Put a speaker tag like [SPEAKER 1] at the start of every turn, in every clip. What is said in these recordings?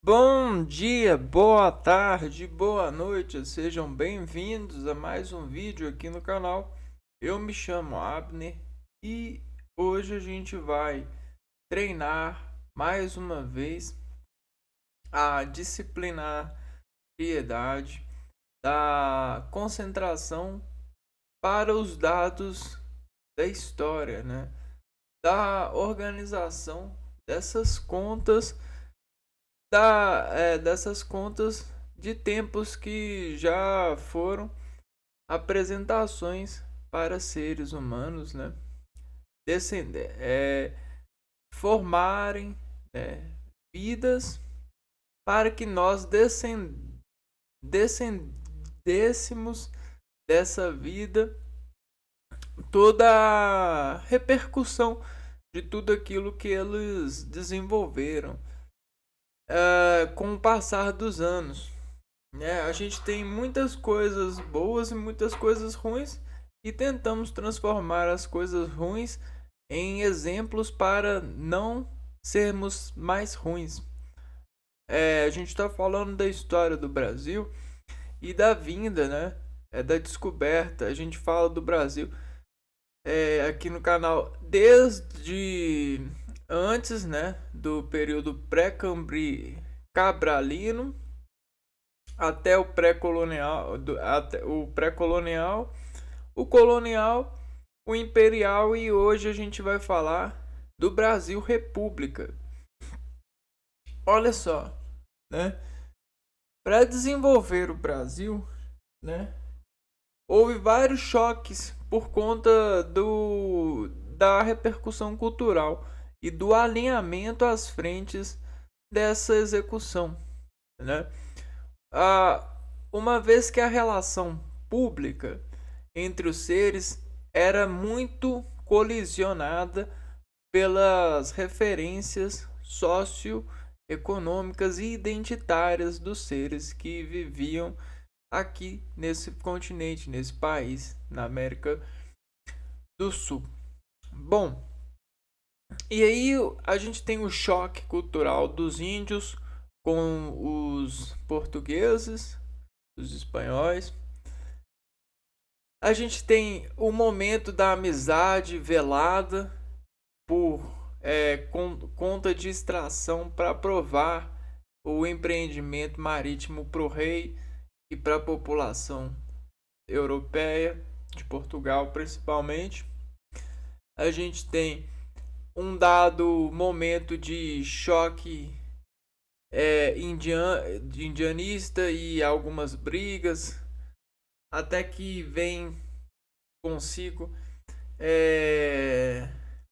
[SPEAKER 1] Bom dia, boa tarde, boa noite, sejam bem-vindos a mais um vídeo aqui no canal. Eu me chamo Abner e hoje a gente vai treinar mais uma vez a disciplinariedade da concentração para os dados da história, né? Da organização dessas contas dessas contas de tempos que já foram apresentações para seres humanos, né? Descender, formarem, né, vidas para que nós descendêssemos dessa vida toda a repercussão de tudo aquilo que eles desenvolveram com o passar dos anos. A gente tem muitas coisas boas e muitas coisas ruins e tentamos transformar as coisas ruins em exemplos para não sermos mais ruins. A gente está falando da história do Brasil e da vinda, né? Da descoberta. A gente fala do Brasil aqui no canal desde antes, né? Do período pré-cabralino até o pré-colonial, até o pré-colonial, o colonial, o imperial e hoje a gente vai falar do Brasil República. Olha só, né? Para desenvolver o Brasil, né? Houve vários choques por conta da repercussão cultural e do alinhamento às frentes dessa execução, né? Ah, uma vez que a relação pública entre os seres era muito colisionada pelas referências socioeconômicas e identitárias dos seres que viviam aqui nesse continente, nesse país, na América do Sul. Bom, e aí a gente tem o choque cultural dos índios com os portugueses, os espanhóis. A gente tem o momento da amizade velada por conta de extração para provar o empreendimento marítimo para o rei e para a população europeia, de Portugal principalmente. A gente tem um dado momento de choque indianista e algumas brigas, até que vem consigo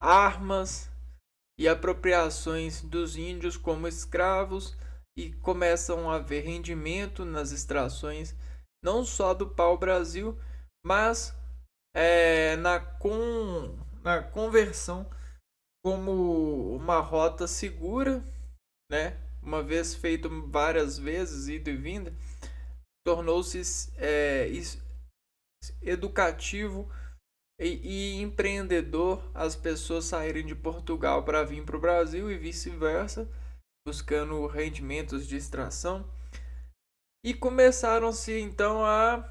[SPEAKER 1] armas e apropriações dos índios como escravos e começam a haver rendimento nas extrações não só do pau-brasil, mas na conversão como uma rota segura, né? Uma vez feito várias vezes, ida e vinda, tornou-se educativo e empreendedor as pessoas saírem de Portugal para vir para o Brasil e vice-versa, buscando rendimentos de extração. E começaram-se então a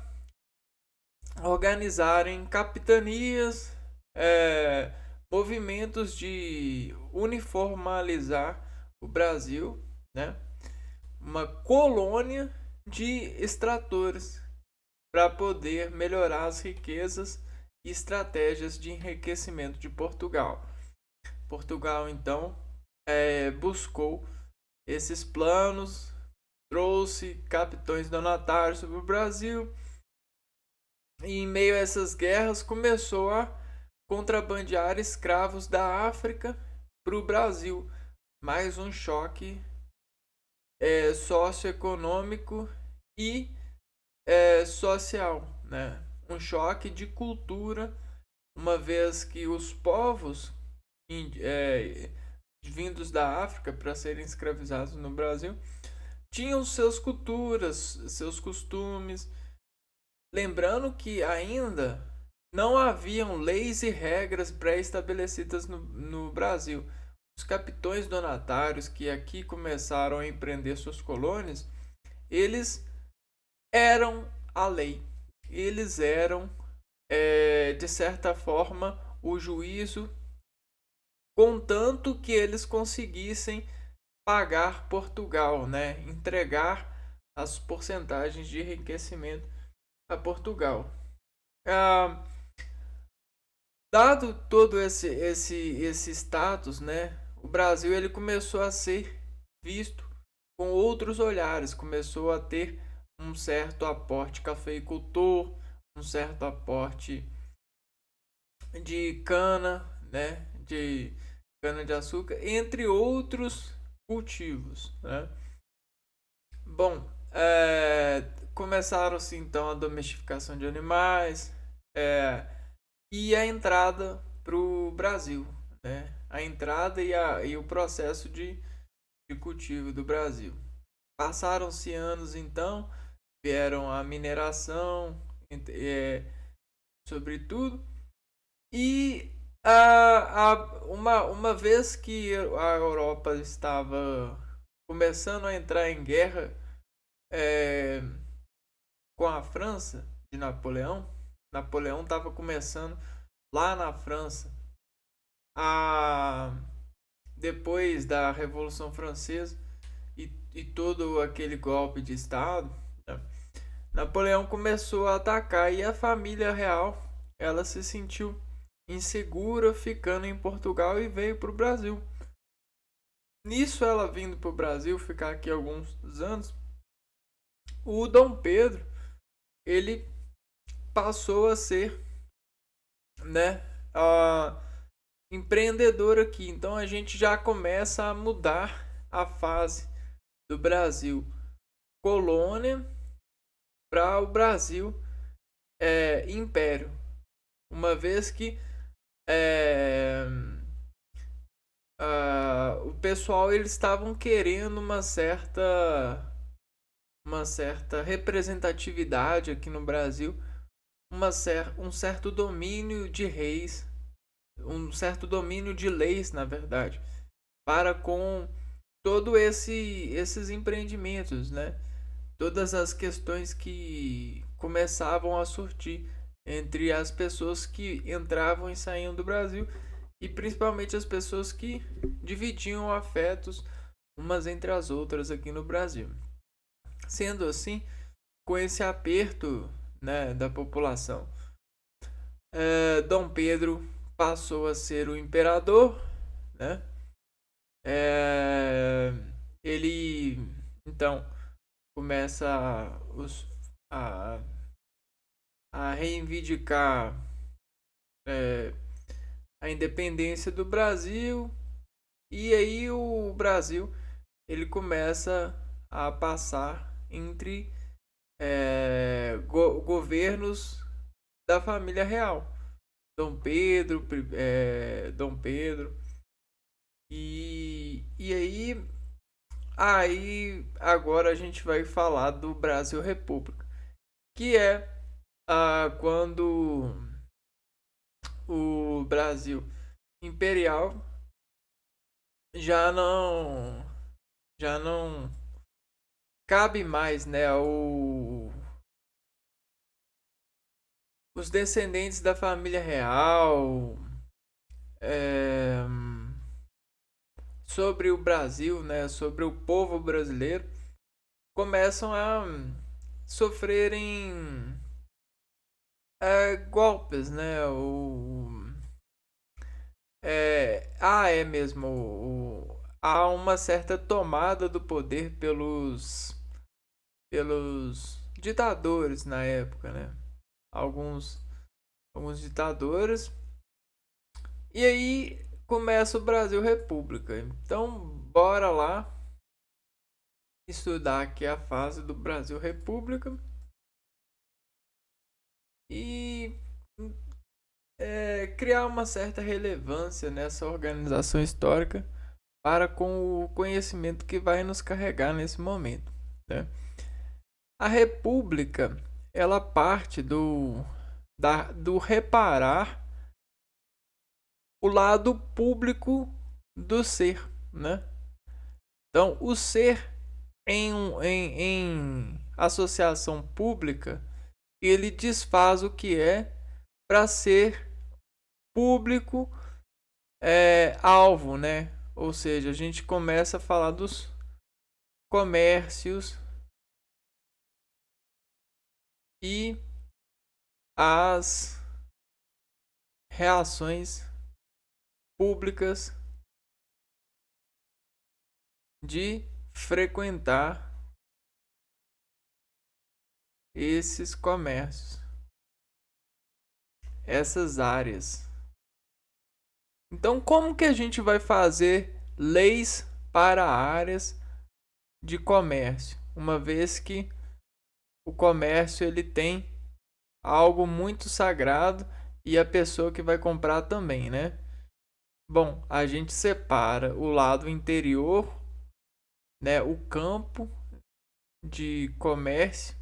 [SPEAKER 1] organizarem capitanias, movimentos de uniformalizar o Brasil, né? Uma colônia de extratores para poder melhorar as riquezas e estratégias de enriquecimento de Portugal. Portugal então buscou esses planos, trouxe capitães donatários sobre o Brasil e em meio a essas guerras começou a contrabandear escravos da África para o Brasil. Mais um choque socioeconômico e social, né? Um choque de cultura, uma vez que os povos vindos da África para serem escravizados no Brasil tinham suas culturas, seus costumes. Lembrando que ainda não haviam leis e regras pré-estabelecidas no Brasil. os capitães donatários que aqui começaram a empreender suas colônias, eles eram a lei. Eles eram, de certa forma, o juízo, contanto que eles conseguissem pagar Portugal, né? Entregar as porcentagens de enriquecimento a Portugal. Ah, dado todo esse status, né? O Brasil ele começou a ser visto com outros olhares, começou a ter um certo aporte cafeicultor, um certo aporte de cana, né? De cana de açúcar, entre outros cultivos, né? Bom, começaram-se então a domesticação de animais, é, e a entrada para o Brasil, né? A entrada e o processo de cultivo do Brasil. Passaram-se anos então, vieram a mineração, sobretudo, e uma vez que a Europa estava começando a entrar em guerra, é, com a França de Napoleão. Napoleão estava começando lá na França a depois da Revolução Francesa e todo aquele golpe de Estado, né? Napoleão começou a atacar e a família real ela se sentiu insegura ficando em Portugal e veio para o Brasil. Nisso ela vindo para o Brasil ficar aqui alguns anos, o Dom Pedro ele passou a ser, né, empreendedor aqui. Então a gente já começa a mudar a fase do Brasil colônia para o Brasil império, uma vez que é, o pessoal eles estavam querendo uma certa representatividade aqui no Brasil, um certo domínio de reis, um certo domínio de leis, na verdade, para com todo esses empreendimentos, né? Todas as questões que começavam a surgir entre as pessoas que entravam e saíam do Brasil e principalmente as pessoas que dividiam afetos umas entre as outras aqui no Brasil. Sendo assim, com esse aperto, né, da população, Dom Pedro passou a ser o imperador, né? Ele então começa a, a reivindicar a independência do Brasil, e aí o Brasil ele começa a passar entre governos da família real, Dom Pedro, Dom Pedro, e aí agora a gente vai falar do Brasil República, que é quando o Brasil imperial já não cabe mais, né, os descendentes da família real, é, sobre o Brasil, né, sobre o povo brasileiro, começam a sofrerem golpes, né? É mesmo. Há uma certa tomada do poder pelos ditadores na época, né? Alguns, alguns ditadores. E aí começa o Brasil República. Então, bora lá estudar aqui a fase do Brasil República e criar uma certa relevância nessa organização histórica para com o conhecimento que vai nos carregar nesse momento, né? A República ela parte do reparar o lado público do ser, né? Então, o ser em associação pública, ele desfaz o que é para ser público alvo, né? Ou seja, a gente começa a falar dos comércios e as reações públicas de frequentar esses comércios, essas áreas. Então, como que a gente vai fazer leis para áreas de comércio, uma vez que o comércio ele tem algo muito sagrado e a pessoa que vai comprar também, né? Bom, a gente separa o lado interior, né, o campo de comércio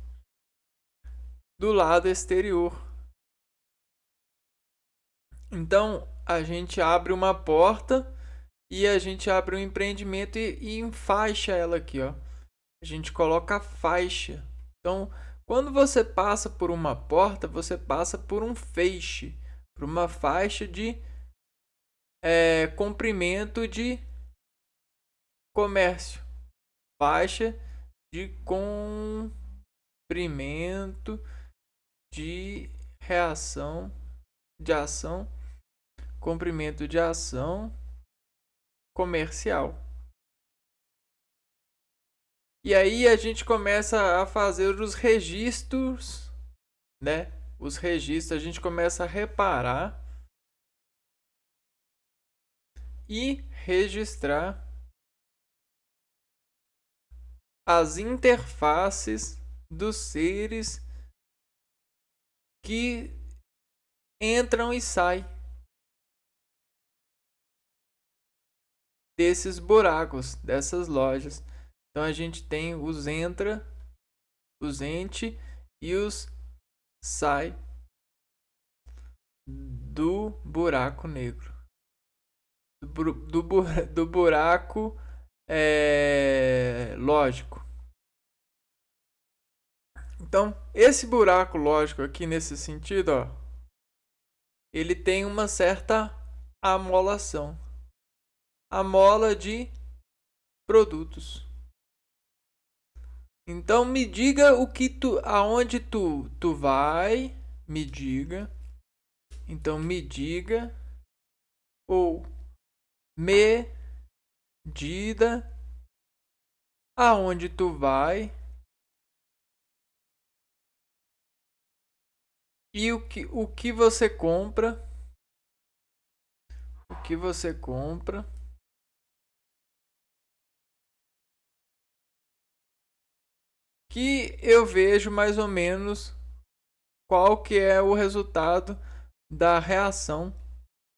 [SPEAKER 1] do lado exterior. Então, a gente abre uma porta e a gente abre um empreendimento e enfaixa ela aqui, ó. A gente coloca a faixa. Então, quando você passa por uma porta, você passa por um feixe, por uma faixa de comprimento de comércio, faixa de comprimento de reação, de ação, comprimento de ação comercial. E aí a gente começa a fazer os registros, né? Os registros, a gente começa a reparar e registrar as interfaces dos seres que entram e saem desses buracos, dessas lojas. Então a gente tem os entra, os ente e os sai do buraco negro. Do buraco lógico. Então, esse buraco lógico aqui nesse sentido, ó, ele tem uma certa amolação. Amola de produtos. Então me diga o que aonde tu vai, me diga. Então me diga ou medida aonde tu vai e o que você compra, o que você compra, que eu vejo mais ou menos qual que é o resultado da reação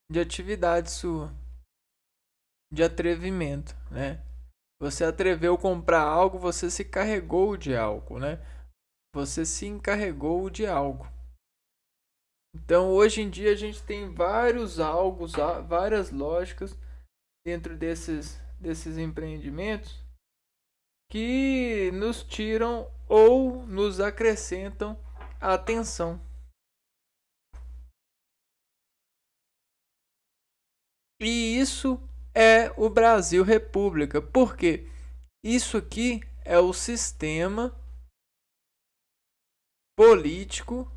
[SPEAKER 1] de atividade sua, de atrevimento, né? Você atreveu comprar algo, você se carregou de algo, né? Você se encarregou de algo. Então, hoje em dia a gente tem vários algos, várias lógicas dentro desses empreendimentos que nos tiram ou nos acrescentam atenção. E isso é o Brasil República. Por quê? Isso aqui é o sistema político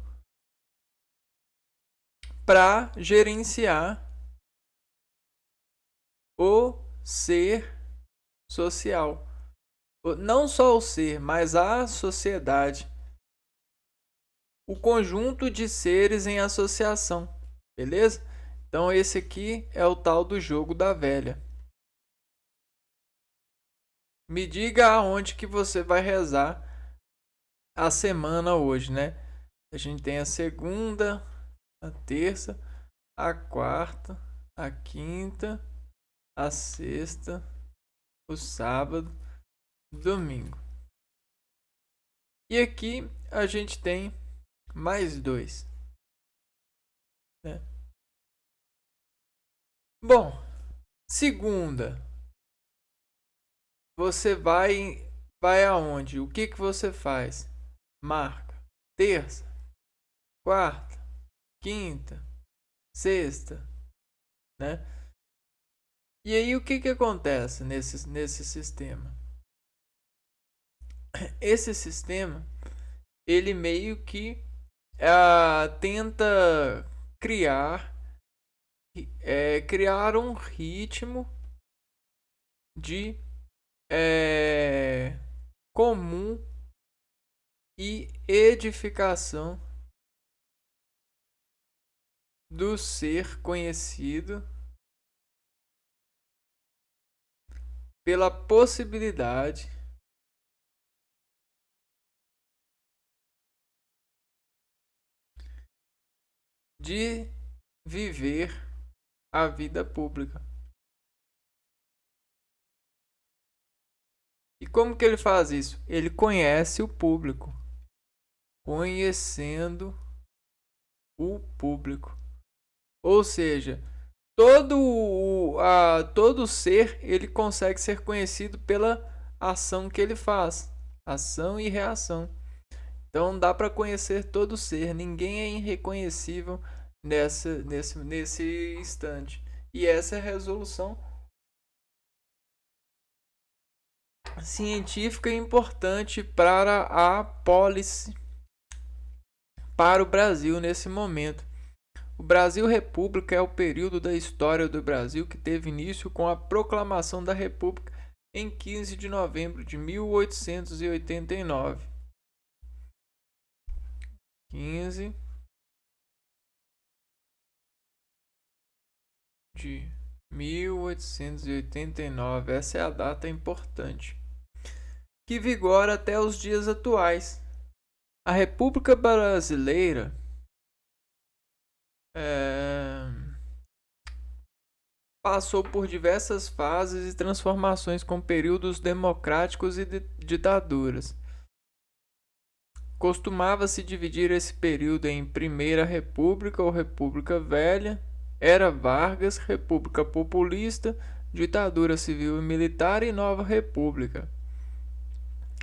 [SPEAKER 1] para gerenciar o ser social. Não só o ser, mas a sociedade. O conjunto de seres em associação. Beleza? Então esse aqui é o tal do jogo da velha. Me diga aonde que você vai rezar a semana hoje, né? A gente tem a segunda, a terça, a quarta, a quinta, a sexta, o sábado, domingo. E aqui a gente tem mais dois, né? Bom, Segunda, você vai aonde? O que você faz? Marca. Terça, quarta, quinta, sexta, né? E aí o que acontece nesse sistema? Esse sistema, ele meio que tenta criar criar um ritmo de comum e edificação do ser conhecido pela possibilidade de viver a vida pública. E como que ele faz isso? Ele conhece o público, conhecendo o público. Ou seja, todo ser ele consegue ser conhecido pela ação que ele faz, ação e reação. Então dá para conhecer todo ser, ninguém é irreconhecível nesse instante. E essa é a resolução científica importante para a pólice para o Brasil nesse momento. O Brasil República é o período da história do Brasil que teve início com a proclamação da República em 15 de novembro de 1889. 15 de 1889, essa é a data importante, que vigora até os dias atuais. A República Brasileira passou por diversas fases e transformações com períodos democráticos e ditaduras. Costumava-se dividir esse período em Primeira República ou República Velha, Era Vargas, República Populista, Ditadura Civil e Militar e Nova República.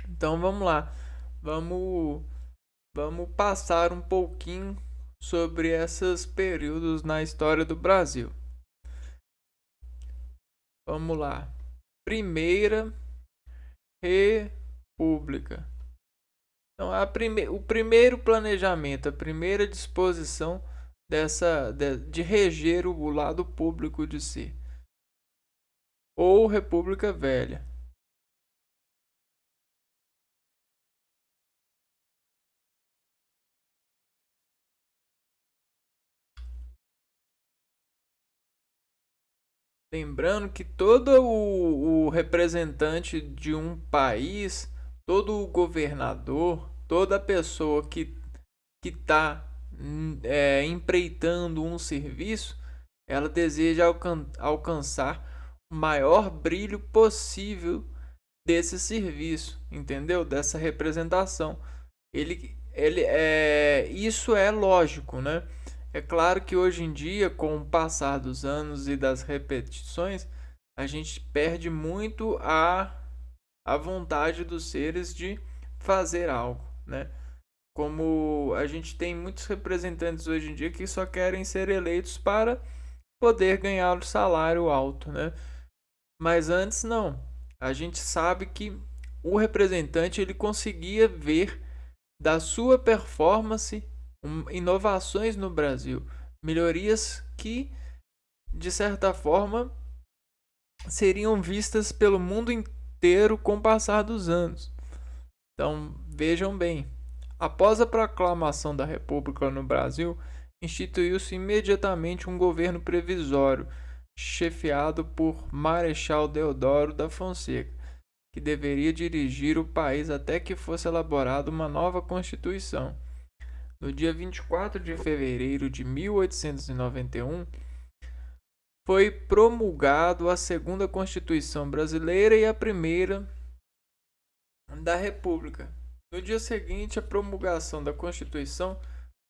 [SPEAKER 1] Então vamos lá, vamos passar um pouquinho sobre esses períodos na história do Brasil. Vamos lá. Primeira República. Então, o primeiro planejamento, a primeira disposição de reger o lado público de si. Ou República Velha. Lembrando que todo o representante de um país, todo o governador, toda pessoa que está empreitando um serviço, ela deseja alcançar o maior brilho possível desse serviço, entendeu? Dessa representação. Isso é lógico, né? É claro que hoje em dia, com o passar dos anos e das repetições, a gente perde muito a vontade dos seres de fazer algo, né? Como a gente tem muitos representantes hoje em dia que só querem ser eleitos para poder ganhar o salário alto, né? Mas antes não. A gente sabe que o representante ele conseguia ver da sua performance inovações no Brasil, melhorias que de certa forma seriam vistas pelo mundo inteiro com o passar dos anos. Então, vejam bem, após a proclamação da República no Brasil, instituiu-se imediatamente um governo provisório, chefiado por Marechal Deodoro da Fonseca, que deveria dirigir o país até que fosse elaborada uma nova Constituição. No dia 24 de fevereiro de 1891, foi promulgado a segunda Constituição brasileira e a primeira da República. No dia seguinte à promulgação da Constituição,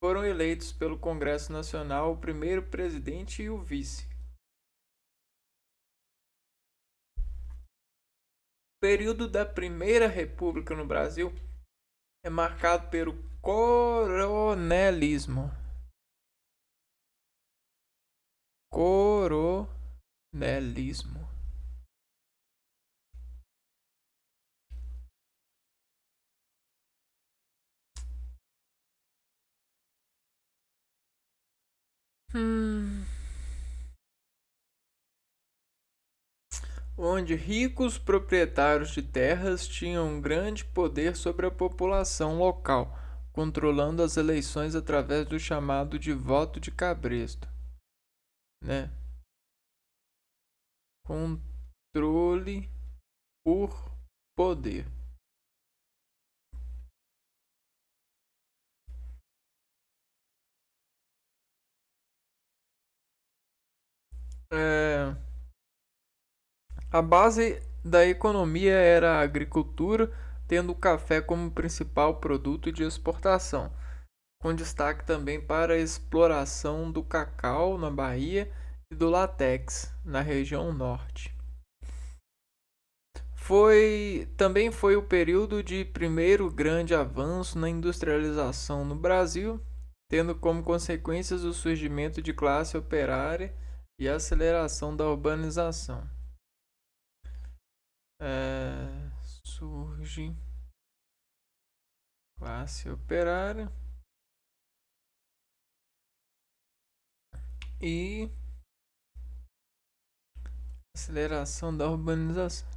[SPEAKER 1] foram eleitos pelo Congresso Nacional o primeiro presidente e o vice. O período da Primeira República no Brasil é marcado pelo coronelismo. Coronelismo. Hum. Onde ricos proprietários de terras tinham um grande poder sobre a população local, controlando as eleições através do chamado de voto de cabresto, né? Controle por poder. É, a base da economia era a agricultura, tendo o café como principal produto de exportação, com destaque também para a exploração do cacau na Bahia e do látex na região norte. Também foi o período de primeiro grande avanço na industrialização no Brasil, tendo como consequências o surgimento de classe operária e a aceleração da urbanização. Surge classe operária e aceleração da urbanização.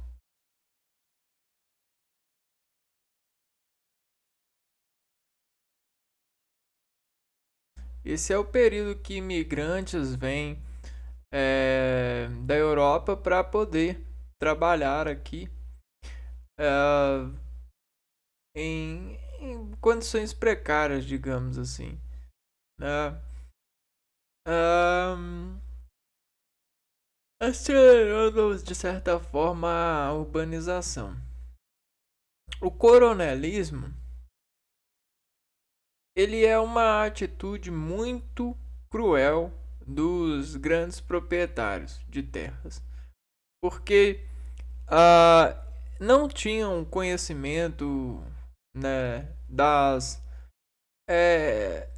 [SPEAKER 1] Esse é o período que imigrantes vêm da Europa para poder trabalhar aqui é, em condições precárias, digamos assim, né? Acelerando de certa forma a urbanização. O coronelismo ele é uma atitude muito cruel dos grandes proprietários de terras, porque ah, não tinham conhecimento, né, é,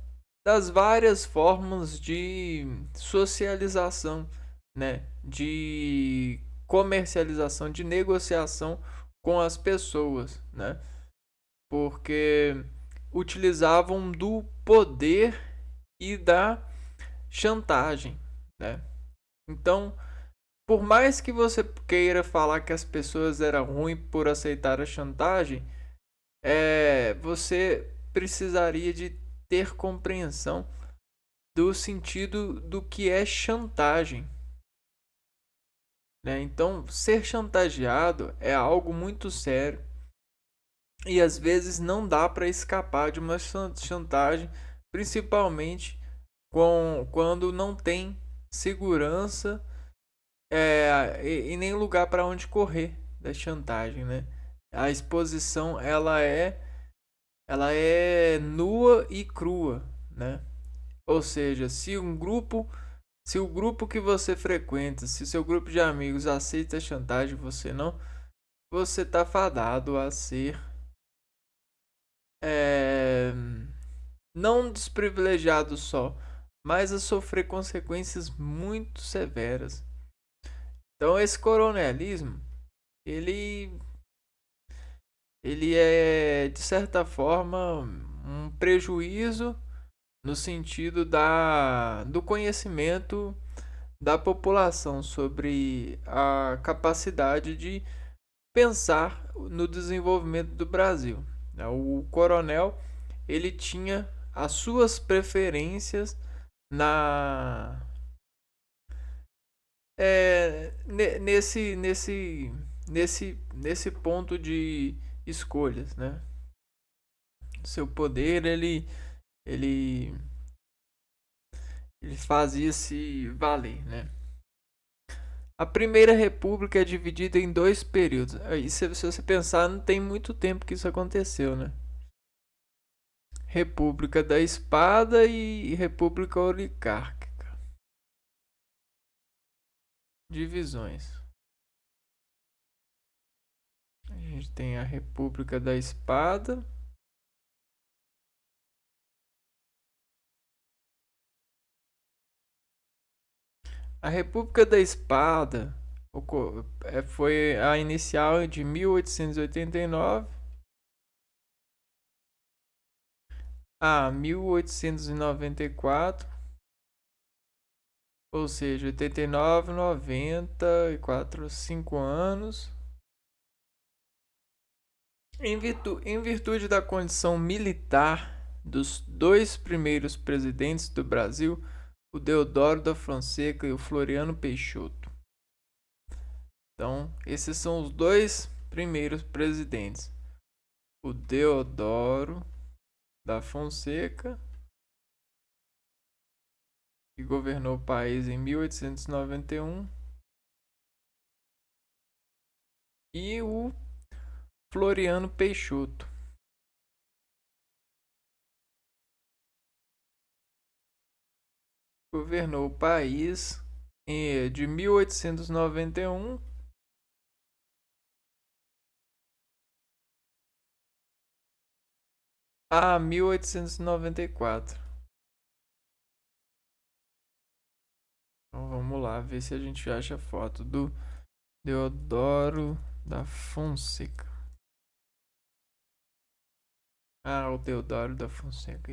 [SPEAKER 1] das várias formas de socialização, né, de comercialização, de negociação com as pessoas, né, porque utilizavam do poder e da chantagem, né? Então, por mais que você queira falar que as pessoas eram ruins por aceitar a chantagem, você precisaria de ter compreensão do sentido do que é chantagem, né? Então, ser chantageado é algo muito sério e às vezes não dá para escapar de uma chantagem, principalmente quando não tem segurança e nem lugar para onde correr da chantagem, né? A exposição ela é nua e crua, né? Ou seja, se o grupo que você frequenta, se o seu grupo de amigos aceita a chantagem, você não, você tá fadado a ser é, não desprivilegiado só, mas a sofrer consequências muito severas. Então esse coronelismo, ele ele é de certa forma um prejuízo no sentido do conhecimento da população sobre a capacidade de pensar no desenvolvimento do Brasil. O coronel ele tinha as suas preferências na nesse ponto de escolhas, né? Seu poder ele ele fazia se valer, né? A Primeira República é dividida em dois períodos. Aí, se você pensar, não tem muito tempo que isso aconteceu, né? República da Espada e República Oligárquica. Divisões. gente tem a República da Espada. A República da Espada foi a inicial de 1889 a 1894, ou seja, 89, 94, 5 anos. Em virtude da condição militar dos dois primeiros presidentes do Brasil, o Deodoro da Fonseca e o Floriano Peixoto. Então, esses são os dois primeiros presidentes. O Deodoro da Fonseca, que governou o país em 1891, e o Floriano Peixoto. Governou o país de 1891 a 1894. Então vamos lá ver se a gente acha a foto do Deodoro da Fonseca. Ah, o Deodoro da Fonseca.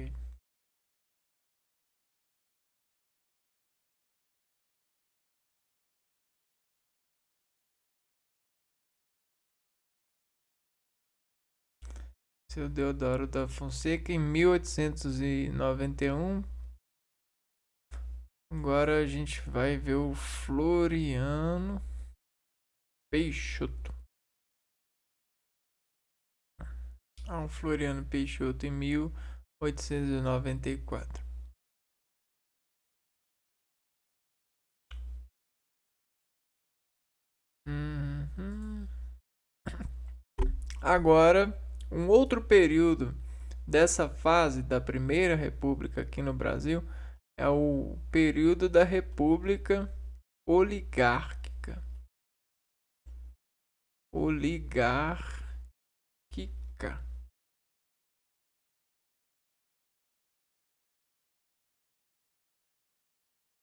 [SPEAKER 1] Seu Deodoro da Fonseca em 1891. Agora a gente vai ver o Floriano Peixoto. O Floriano Peixoto em 1894. Agora, um outro período dessa fase da Primeira República aqui no Brasil é o período da República Oligárquica.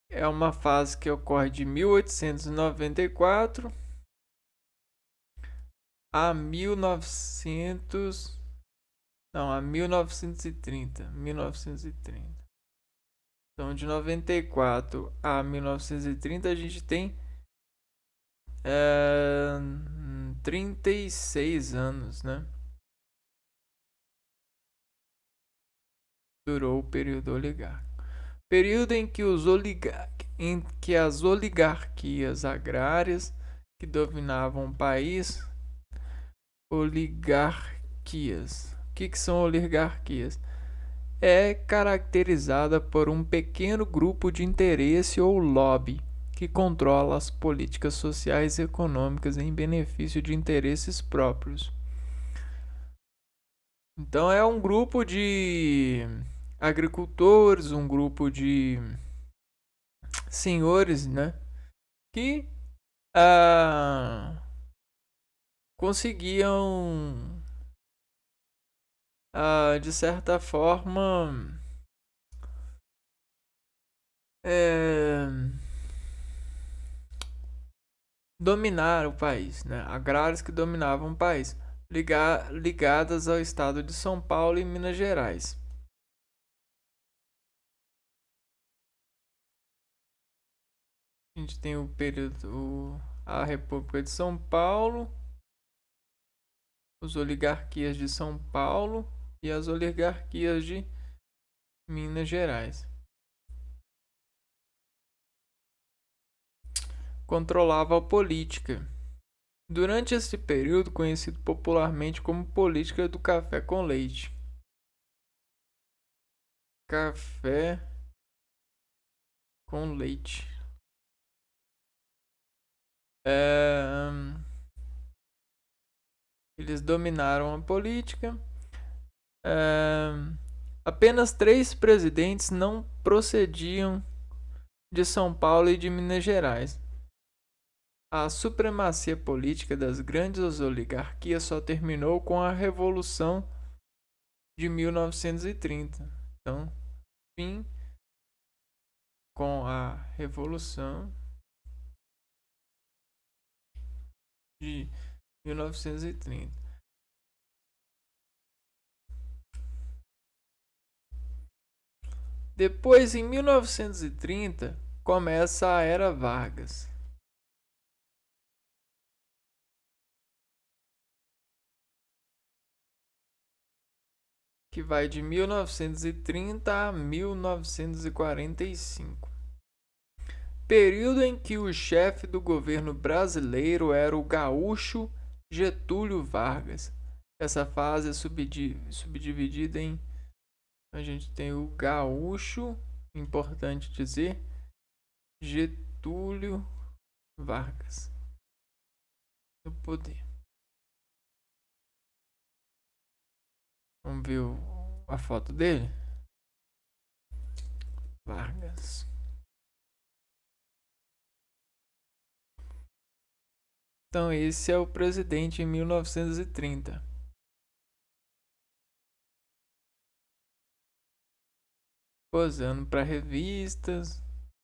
[SPEAKER 1] É uma fase que ocorre de 1894 a 1930. Então, de 94 a 1930 a gente tem 36 anos, né? Durou o período oligárquico. Período em que as oligarquias agrárias que dominavam o país. Oligarquias. O que são oligarquias? É caracterizada por um pequeno grupo de interesse ou lobby que controla as políticas sociais e econômicas em benefício de interesses próprios. Então é um grupo de agricultores, um grupo de senhores, né, que conseguiam, de certa forma, dominar o país, né? Agrários que dominavam o país, ligadas ao estado de São Paulo e Minas Gerais. A gente tem o período, a República de São Paulo, as oligarquias de São Paulo e as oligarquias de Minas Gerais. Controlava a política. Durante esse período, conhecido popularmente como política do café com leite. Café com leite. Eles dominaram a política. Apenas 3 presidentes não procediam de São Paulo e de Minas Gerais. A supremacia política das grandes oligarquias só terminou com a Revolução de 1930. Então, fim com a Revolução de 1930. Depois, em 1930, começa a Era Vargas. Que vai de 1930 a 1945. Período em que o chefe do governo brasileiro era o gaúcho Getúlio Vargas. Essa fase é subdividida em... A gente tem o gaúcho, importante dizer, Getúlio Vargas no poder. Vamos ver a foto dele? Vargas. Então esse é o presidente em 1930. Posando para revistas,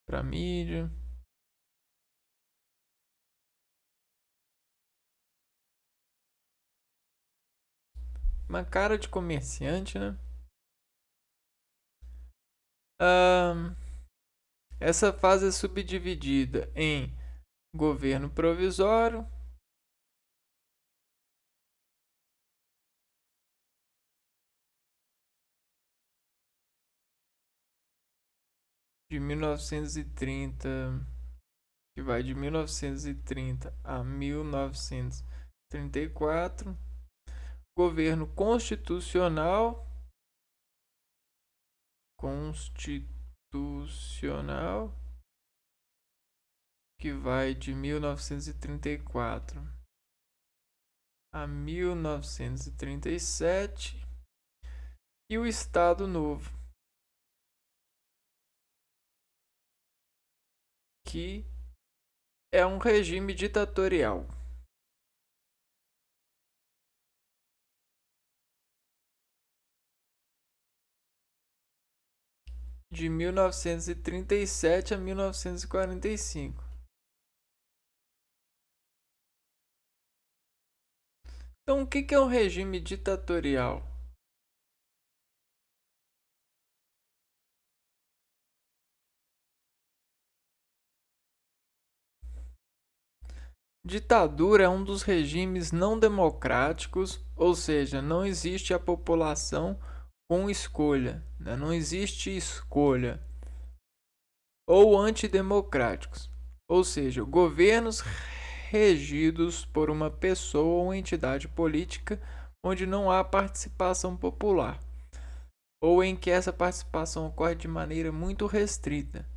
[SPEAKER 1] para mídia. Uma cara de comerciante, né? Essa fase é subdividida em governo provisório, de 1930, que vai de 1930 a 1934, governo constitucional, que vai de 1934 a 1937, e o Estado Novo, que é um regime ditatorial. De 1937 a 1945. Então, o que é um regime ditatorial? Ditadura é um dos regimes não democráticos, ou seja, não existe a população com escolha, né? Não existe escolha. Ou antidemocráticos, ou seja, governos regidos por uma pessoa ou entidade política onde não há participação popular, ou em que essa participação ocorre de maneira muito restrita.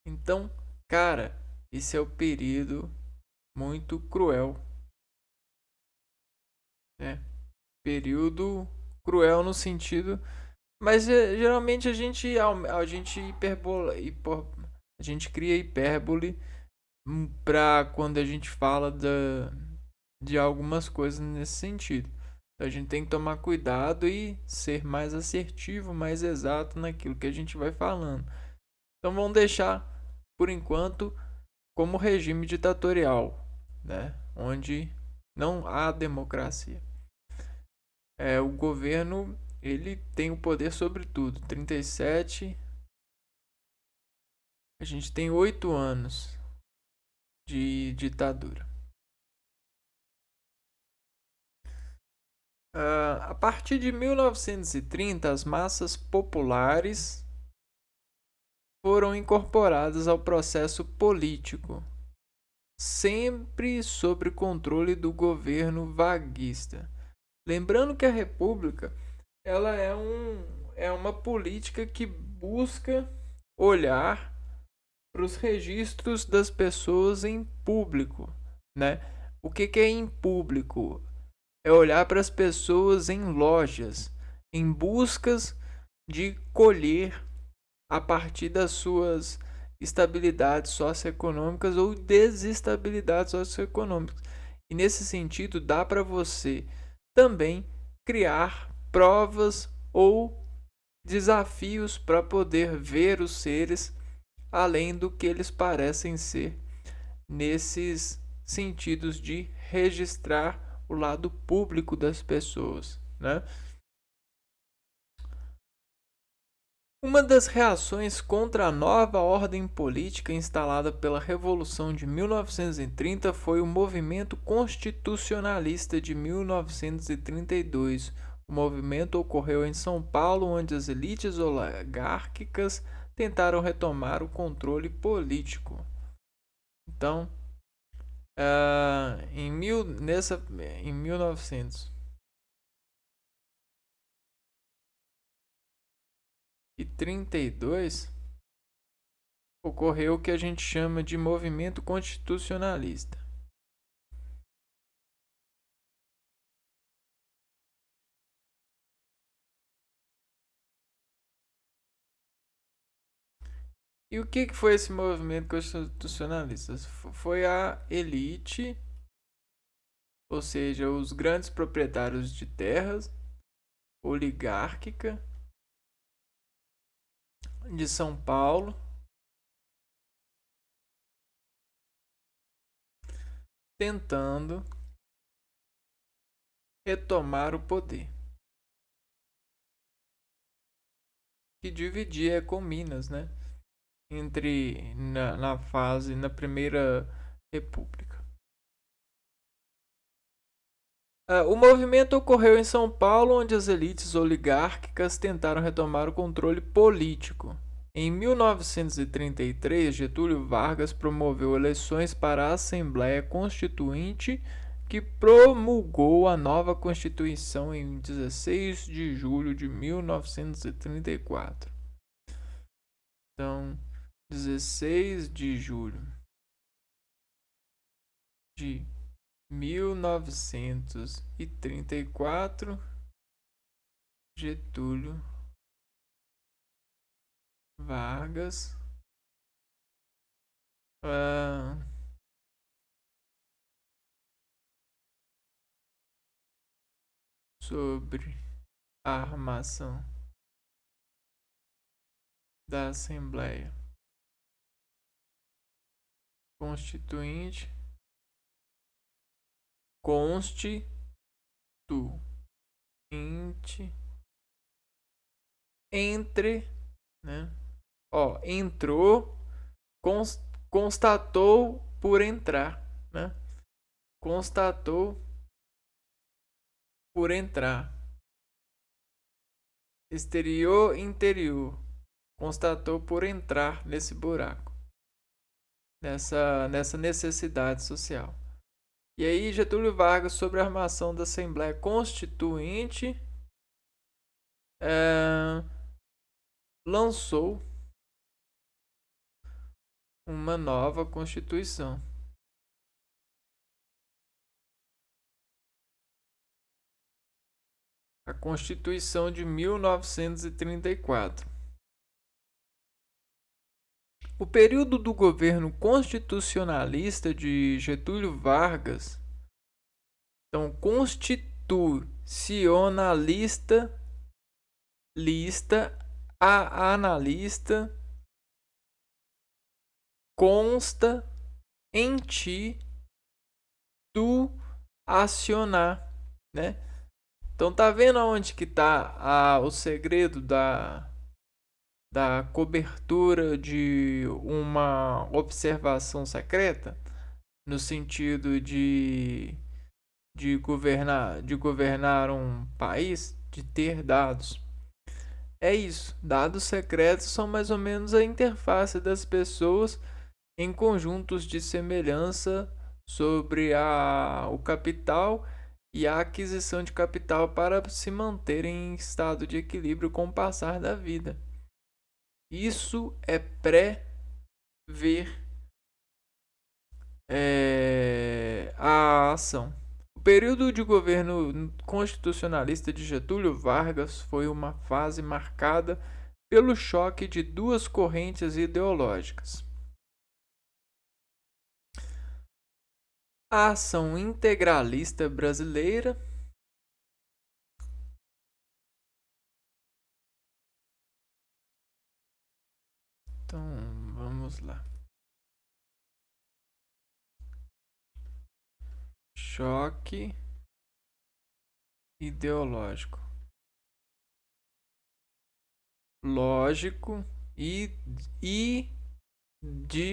[SPEAKER 1] Então, cara, esse é o período muito cruel, né? Período cruel no sentido, mas geralmente a gente hiperbola, a gente cria hipérbole para quando a gente fala de algumas coisas nesse sentido. Então, a gente tem que tomar cuidado e ser mais assertivo, mais exato naquilo que a gente vai falando. Então vamos deixar por enquanto como regime ditatorial, né? Onde não há democracia. O governo ele tem o poder sobre tudo. 37, a gente tem 8 anos de ditadura. A partir de 1930, as massas populares foram incorporadas ao processo político, sempre sob controle do governo vaguista. Lembrando que a República ela é uma política que busca olhar para os registros das pessoas em público, né? O que é em público? É olhar para as pessoas em lojas, em buscas de colher a partir das suas estabilidades socioeconômicas ou desestabilidades socioeconômicas. E nesse sentido, dá para você também criar provas ou desafios para poder ver os seres além do que eles parecem ser, nesses sentidos de registrar o lado público das pessoas, né? Uma das reações contra a nova ordem política instalada pela Revolução de 1930 foi o movimento constitucionalista de 1932. O movimento ocorreu em São Paulo, onde as elites oligárquicas tentaram retomar o controle político. Então, em 1932 ocorreu o que a gente chama de movimento constitucionalista. E o que foi esse movimento constitucionalista? Foi a elite, ou seja, os grandes proprietários de terras, oligárquica, de São Paulo, tentando retomar o poder, que dividia com Minas, né? Na Primeira República. O movimento ocorreu em São Paulo, onde as elites oligárquicas tentaram retomar o controle político. Em 1933, Getúlio Vargas promoveu eleições para a Assembleia Constituinte, que promulgou a nova Constituição em 16 de julho de 1934. Então, 16 de julho de 1934, Getúlio Vargas sobre a armação da Assembleia Constituinte entre, né? Entrou, constatou por entrar, né? Constatou por entrar. Exterior, interior. Constatou por entrar nesse buraco, nessa necessidade social. E aí Getúlio Vargas, sobre a armação da Assembleia Constituinte, lançou uma nova Constituição. A Constituição de 1934. O período do governo constitucionalista de Getúlio Vargas, então constitucionalista, analista, consta em ti tu acionar, né? Então tá vendo aonde que tá o segredo da cobertura de uma observação secreta, no sentido de governar um país, de ter dados. É isso, dados secretos são mais ou menos a interface das pessoas em conjuntos de semelhança sobre o capital e a aquisição de capital para se manterem em estado de equilíbrio com o passar da vida. Isso é pré-ver a ação. O período de governo constitucionalista de Getúlio Vargas foi uma fase marcada pelo choque de duas correntes ideológicas. A ação integralista brasileira. Então, vamos lá. Choque ideológico. Lógico e ideológico.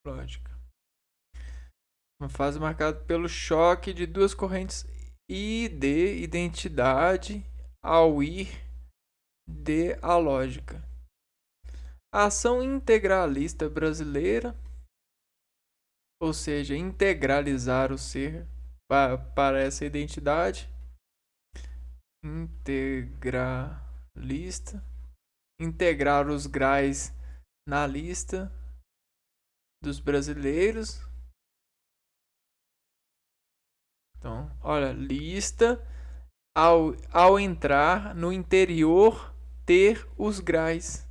[SPEAKER 1] Lógica. Uma fase marcada pelo choque de duas correntes de identidade ao ir de a lógica. A ação integralista brasileira, ou seja, integralizar o ser para essa identidade. Integralista. Integrar os GRAs na lista dos brasileiros. Então, olha, lista ao entrar no interior ter os GRAs.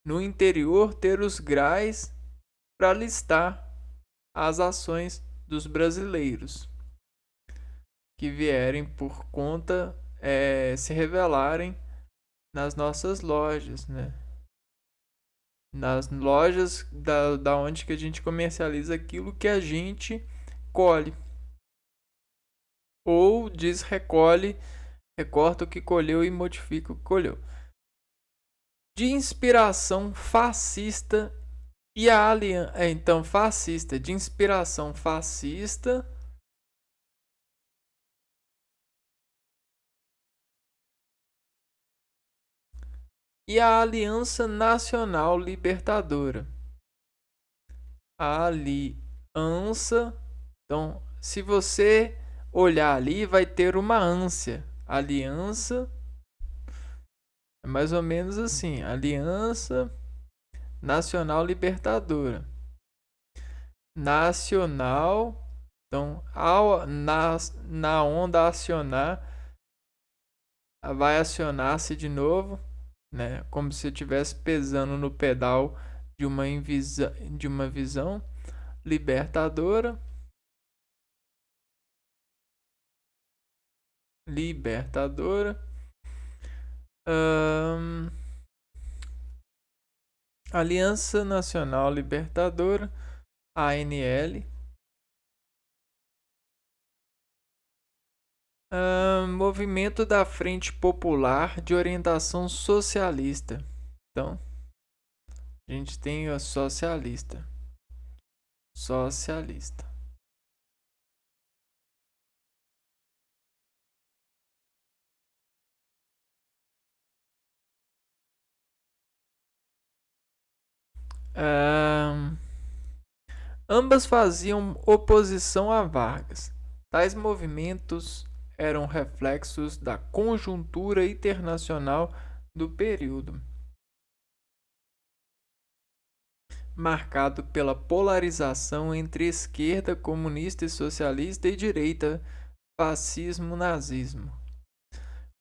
[SPEAKER 1] No interior ter os GRAs para listar as ações dos brasileiros que vierem por conta, se revelarem nas nossas lojas, né? Nas lojas da onde que a gente comercializa aquilo que a gente colhe. Ou diz recolhe, recorta o que colheu e modifica o que colheu. De inspiração fascista e a aliança. Então, fascista, de inspiração fascista. E a Aliança Nacional Libertadora. A aliança. Então, se você olhar ali, vai ter uma ânsia. Aliança. É mais ou menos assim. Aliança Nacional Libertadora. Nacional. Então, na onda acionar, vai acionar-se de novo, né? Como se estivesse pesando no pedal de uma visão libertadora. Libertadora. Aliança Nacional Libertadora, ANL. Movimento da Frente Popular de Orientação Socialista. Então, a gente tem a socialista. Socialista. Ambas faziam oposição a Vargas. Tais movimentos eram reflexos da conjuntura internacional do período, marcado pela polarização entre esquerda comunista e socialista e direita fascismo-nazismo,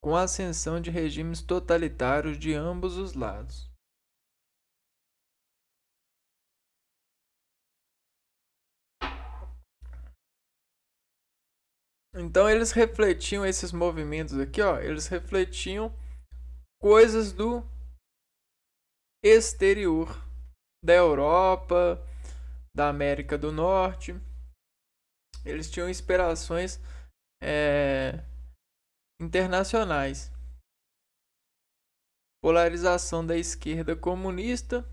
[SPEAKER 1] com a ascensão de regimes totalitários de ambos os lados. Então eles refletiam esses movimentos aqui, ó, eles refletiam coisas do exterior, da Europa, da América do Norte. Eles tinham inspirações internacionais. Polarização da esquerda comunista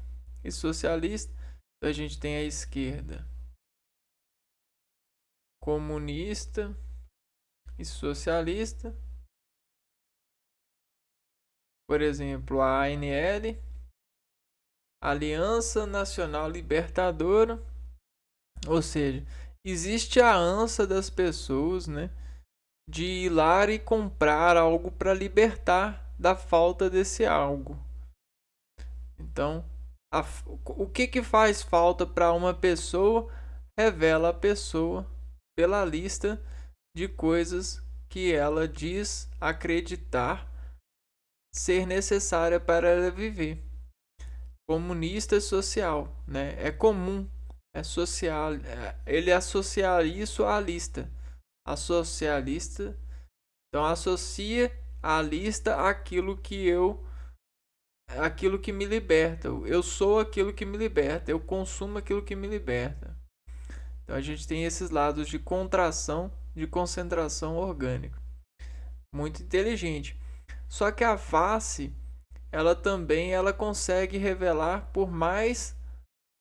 [SPEAKER 1] e socialista. Então a gente tem a esquerda comunista e socialista. Por exemplo, a ANL, Aliança Nacional Libertadora. Ou seja, existe a ânsia das pessoas, né, de ir lá e comprar algo para libertar da falta desse algo. Então, o que faz falta para uma pessoa revela a pessoa pela lista de coisas que ela diz acreditar ser necessária para ela viver. Comunista social, né? É comum Ele associa isso à lista. A socialista, então associa a lista aquilo que me liberta. Eu sou aquilo que me liberta, eu consumo aquilo que me liberta. Então a gente tem esses lados de contração, de concentração orgânica. Muito inteligente. Só que a face, ela consegue revelar por mais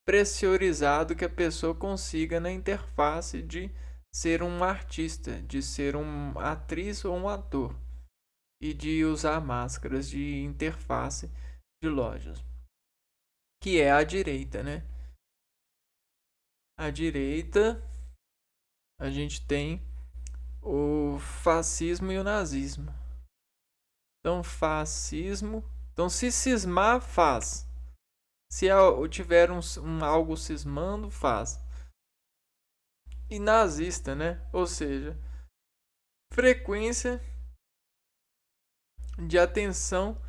[SPEAKER 1] pressurizado que a pessoa consiga na interface de ser um artista, de ser uma atriz ou um ator e de usar máscaras de interface de lojas, que é a direita, né? A direita, a gente tem o fascismo e o nazismo. Então, fascismo, então se cismar faz. Se tiver algo cismando, faz. E nazista, né? Ou seja, frequência de atenção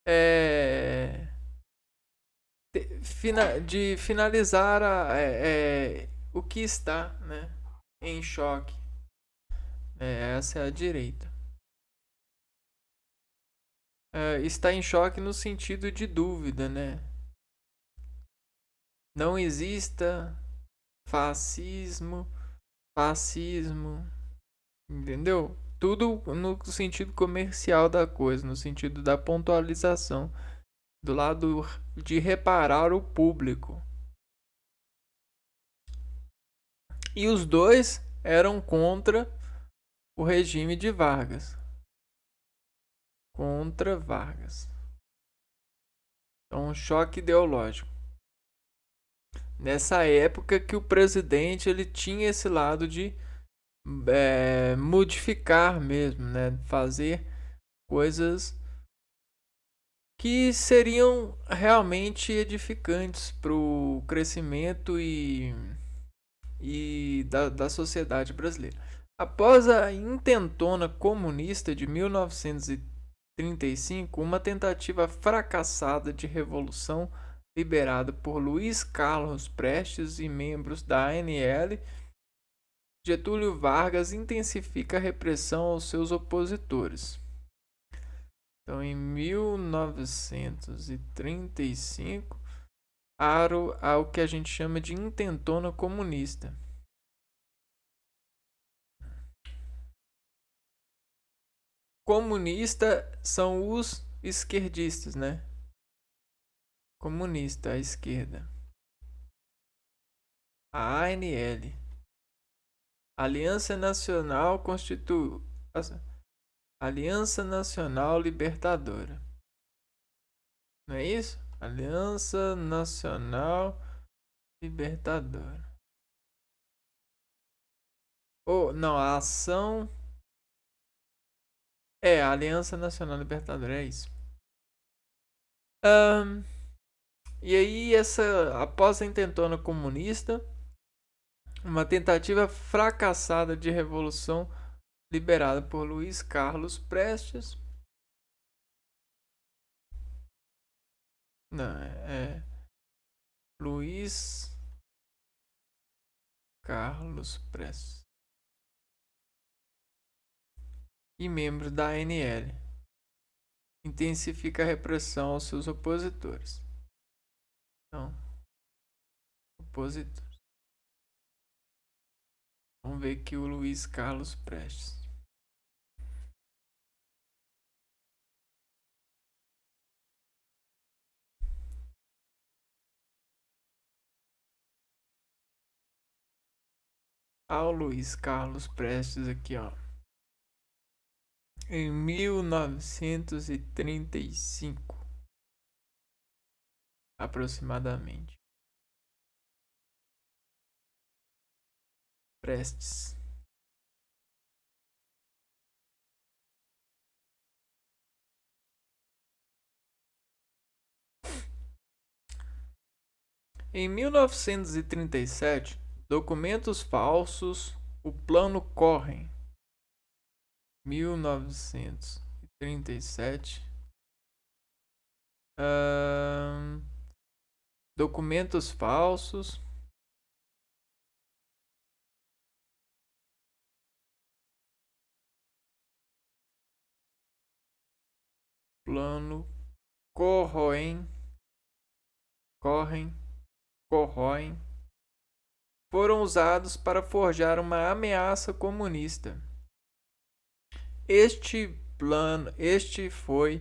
[SPEAKER 1] é, de finalizar o que está, né, em choque. Essa é a direita. Está em choque no sentido de dúvida, né? Não exista fascismo, entendeu? Tudo no sentido comercial da coisa, no sentido da pontualização, do lado de reparar o público. E os dois eram contra o regime de Vargas. Contra Vargas. Então, um choque ideológico. Nessa época que o presidente ele tinha esse lado de modificar mesmo, né? Fazer coisas que seriam realmente edificantes para o crescimento e da sociedade brasileira. Após a intentona comunista de 1935, uma tentativa fracassada de revolução liderada por Luiz Carlos Prestes e membros da ANL, Getúlio Vargas intensifica a repressão aos seus opositores. Então, em 1935, há o que a gente chama de intentona comunista. Comunista são os esquerdistas, né? Comunista, a esquerda. A ANL. Aliança Nacional Aliança Nacional Libertadora. Não é isso? Aliança Nacional Libertadora. Não, a ação. A Aliança Nacional Libertadora, é isso. E aí, após a intentona comunista, uma tentativa fracassada de revolução liderada por Luiz Carlos Prestes. Não, Luiz Carlos Prestes. E membros da ANL. Intensifica a repressão aos seus opositores. Então, opositores. Vamos ver aqui o Luiz Carlos Prestes. O Luiz Carlos Prestes aqui, ó. Em 1935, aproximadamente. Prestes. Em 1937, documentos falsos, o plano Corren. 1937. Documentos falsos. plano corroem, correm, corroem, foram usados para forjar uma ameaça comunista. Este foi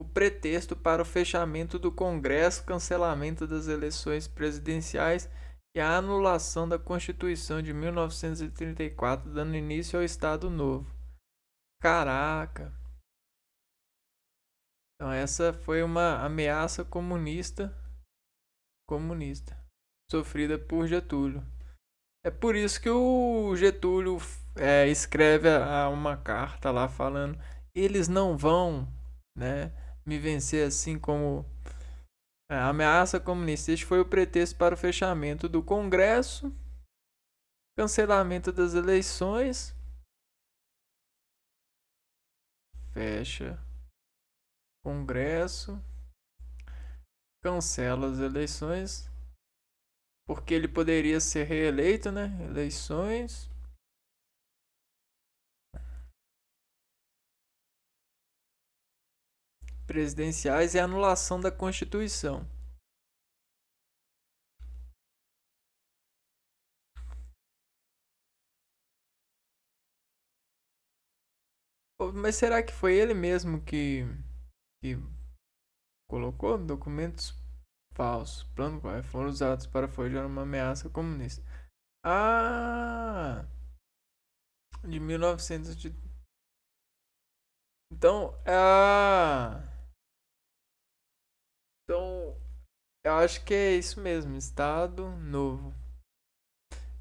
[SPEAKER 1] o pretexto para o fechamento do Congresso, cancelamento das eleições presidenciais e a anulação da Constituição de 1934, dando início ao Estado Novo. Caraca! Então essa foi uma ameaça comunista sofrida por Getúlio. É por isso que o Getúlio escreve uma carta lá falando: eles não vão, né, me vencer assim como a ameaça comunista. Este foi o pretexto para o fechamento do Congresso, cancelamento das eleições, fecha Congresso, cancela as eleições, porque ele poderia ser reeleito, né? Eleições. Presidenciais e anulação da Constituição. Mas será que foi ele mesmo que colocou documentos falsos? Plano foram usados para forjar uma ameaça comunista. Ah, de 1900 de... Então, então eu acho que é isso mesmo, Estado Novo.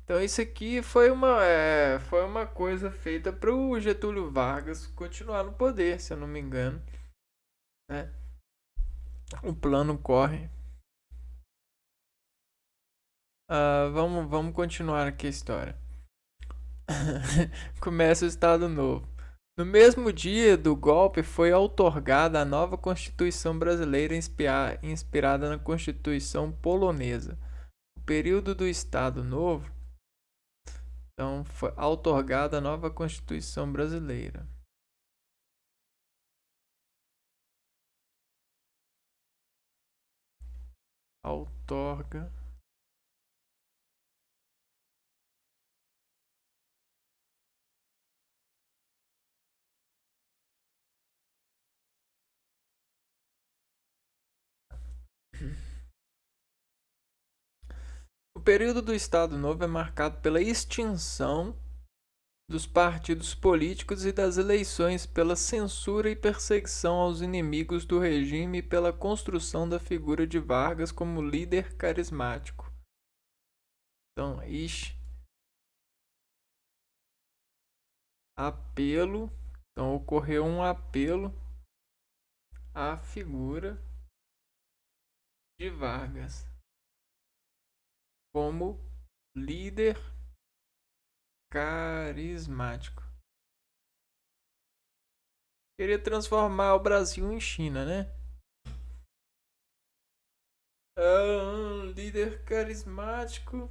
[SPEAKER 1] Então isso aqui foi uma coisa feita para o Getúlio Vargas continuar no poder, se eu não me engano, né? O plano corre. Vamos continuar aqui a história. Começa o Estado Novo. No mesmo dia do golpe foi outorgada a nova Constituição brasileira inspirada na Constituição polonesa. O período do Estado Novo, então, foi outorgada a nova Constituição brasileira. Outorga O período do Estado Novo é marcado pela extinção dos partidos políticos e das eleições, pela censura e perseguição aos inimigos do regime e pela construção da figura de Vargas como líder carismático. Então, apelo. Então, ocorreu um apelo à figura de Vargas como líder carismático. Queria transformar o Brasil em China, né? Líder carismático,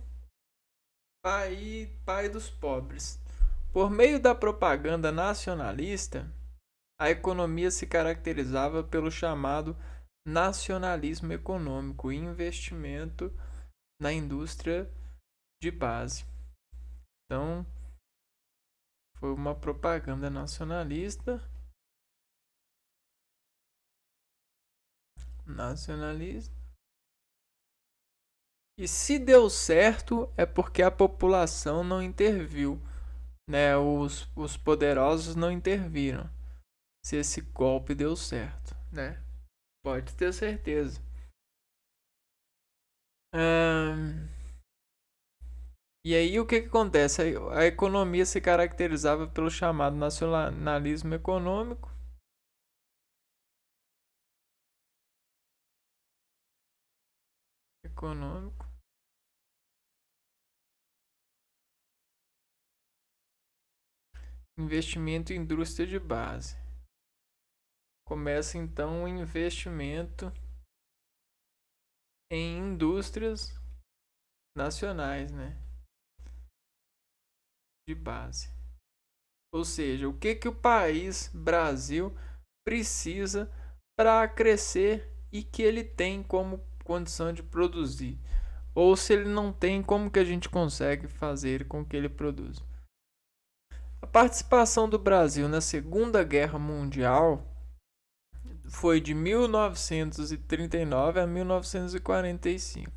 [SPEAKER 1] pai dos pobres. Por meio da propaganda nacionalista, a economia se caracterizava pelo chamado nacionalismo econômico e investimento na indústria de base. Então, foi uma propaganda nacionalista. E se deu certo é porque a população não interviu, né? Os poderosos não interviram. Se esse golpe deu certo, né? Pode ter certeza. E aí o que acontece? A economia se caracterizava pelo chamado nacionalismo econômico. Investimento em indústria de base. Começa então o investimento em indústrias nacionais, né? De base. Ou seja, o que o país Brasil precisa para crescer e que ele tem como condição de produzir. Ou se ele não tem, como que a gente consegue fazer com que ele produza? A participação do Brasil na Segunda Guerra Mundial foi de 1939 a 1945.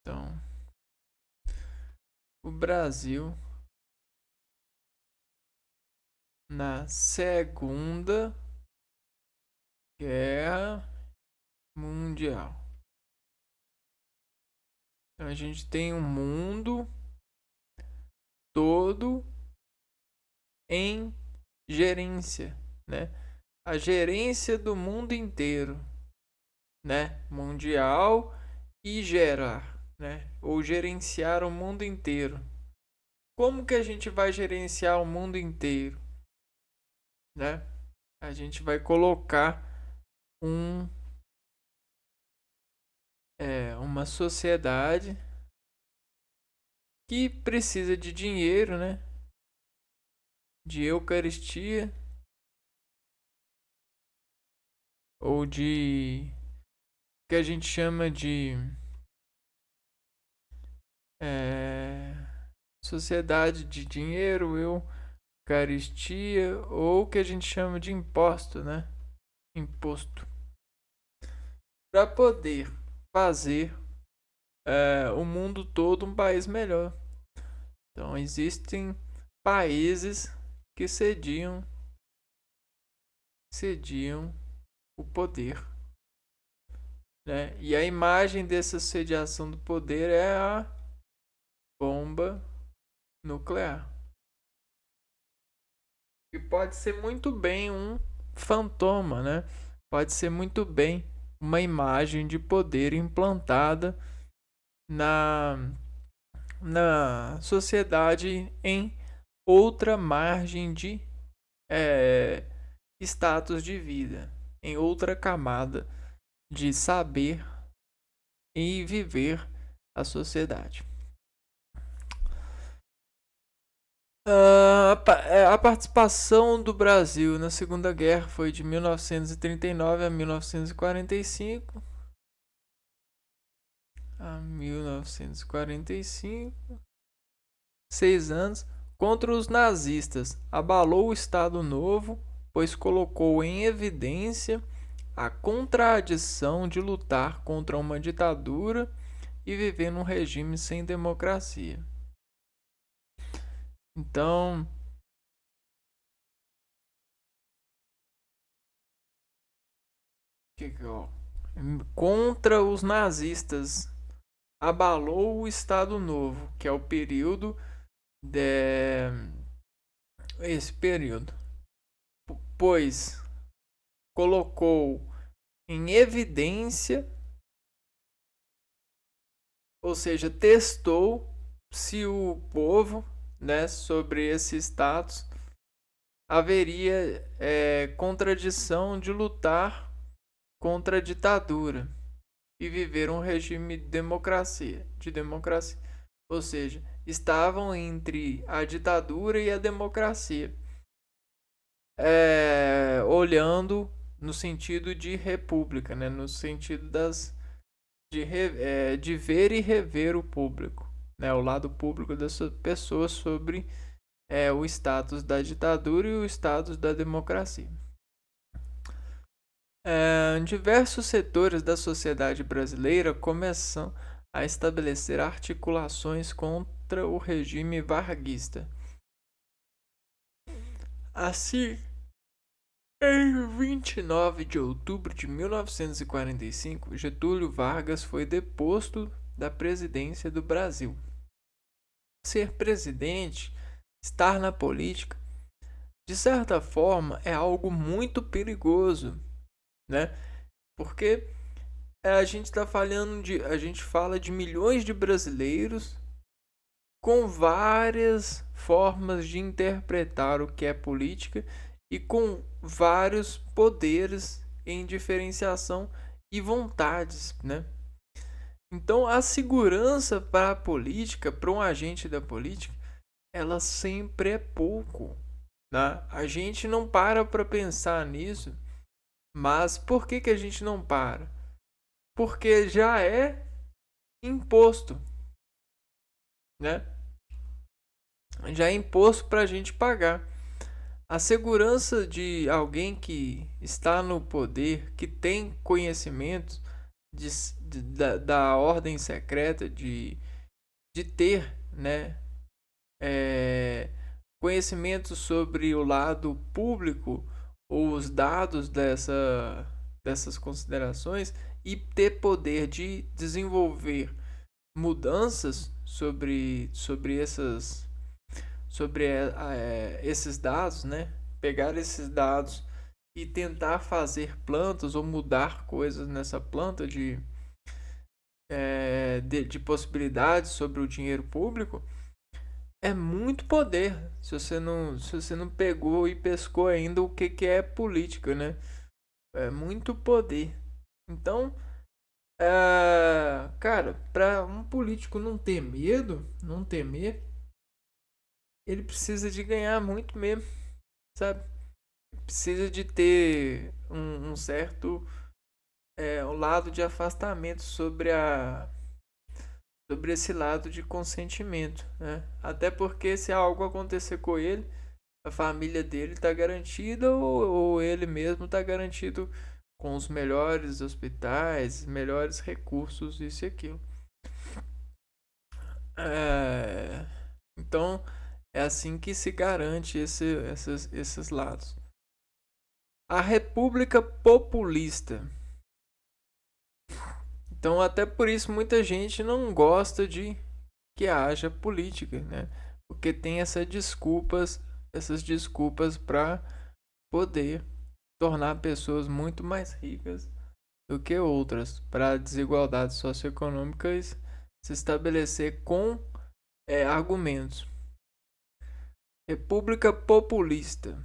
[SPEAKER 1] Então, o Brasil na Segunda Guerra Mundial. Então, a gente tem um mundo todo em gerência, né? A gerência do mundo inteiro, né? Mundial e gerar, né? Ou gerenciar o mundo inteiro. Como que a gente vai gerenciar o mundo inteiro, né? A gente vai colocar uma sociedade que precisa de dinheiro, né? De Eucaristia ou de que a gente chama de sociedade de dinheiro, Eucaristia, ou que a gente chama de imposto, né? Imposto. Para poder fazer o mundo todo um país melhor. Então existem países que cediam o poder, né? E a imagem dessa sediação do poder é a bomba nuclear, que pode ser muito bem um fantoma, né? Pode ser muito bem uma imagem de poder implantada na sociedade em outra margem de status de vida, em outra camada de saber e viver a sociedade. A participação do Brasil na Segunda Guerra foi de 1939 a 1945. A 1945. 6 anos. Contra os nazistas. Abalou o Estado Novo, pois colocou em evidência a contradição de lutar contra uma ditadura e viver num regime sem democracia. Então, contra os nazistas, abalou o Estado Novo, que é o período esse período, pois colocou em evidência, ou seja, testou se o povo, né, sobre esse status haveria contradição de lutar contra a ditadura e viver um regime de democracia. Ou seja, estavam entre a ditadura e a democracia, olhando no sentido de república, né? No sentido de ver e rever o público, né? O lado público das pessoas sobre o status da ditadura e o status da democracia. Diversos setores da sociedade brasileira começam a estabelecer articulações contra o regime varguista. Assim, em 29 de outubro de 1945, Getúlio Vargas foi deposto da presidência do Brasil. Ser presidente, estar na política, de certa forma, é algo muito perigoso, né? Porque a gente fala de milhões de brasileiros com várias formas de interpretar o que é política e com vários poderes em diferenciação e vontades, né? Então a segurança para a política, para um agente da política, ela sempre é pouco, né? A gente não para pensar nisso, mas por que a gente não para? Porque já é imposto, né? Já é imposto para a gente pagar. A segurança de alguém que está no poder, que tem conhecimentos da ordem secreta, de ter, né, é, conhecimento sobre o lado público ou os dados dessas considerações e ter poder de desenvolver mudanças sobre esses dados, né? Pegar esses dados e tentar fazer plantas ou mudar coisas nessa planta de possibilidades sobre o dinheiro público é muito poder. Se você não pegou e pescou ainda o que é política, né? É muito poder. Então, cara, para um político não ter medo, não temer, ele precisa de ganhar muito mesmo, sabe? Precisa de ter um certo um lado de afastamento sobre esse lado de consentimento, né? Até porque se algo acontecer com ele, a família dele está garantida ou ele mesmo está garantido com os melhores hospitais, melhores recursos, isso e aquilo. É, então é assim que se garante esses lados. A República Populista. Então até por isso muita gente não gosta de que haja política, né? Porque tem essas desculpas para poder tornar pessoas muito mais ricas do que outras, para desigualdades socioeconômicas se estabelecer com argumentos. República Populista.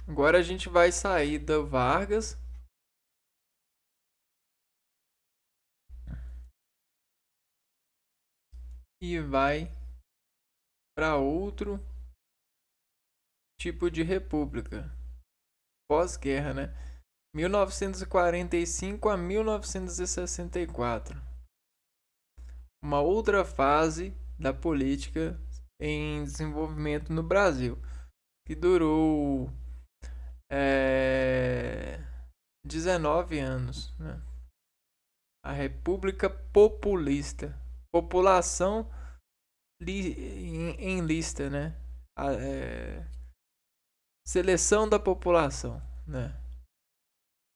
[SPEAKER 1] Agora a gente vai sair da Vargas e vai para outro tipo de república pós-guerra, né? 1945 a 1964. Uma outra fase da política em desenvolvimento no Brasil, que durou 19 anos. Né? A República Populista. População em lista, né? Seleção da população, né?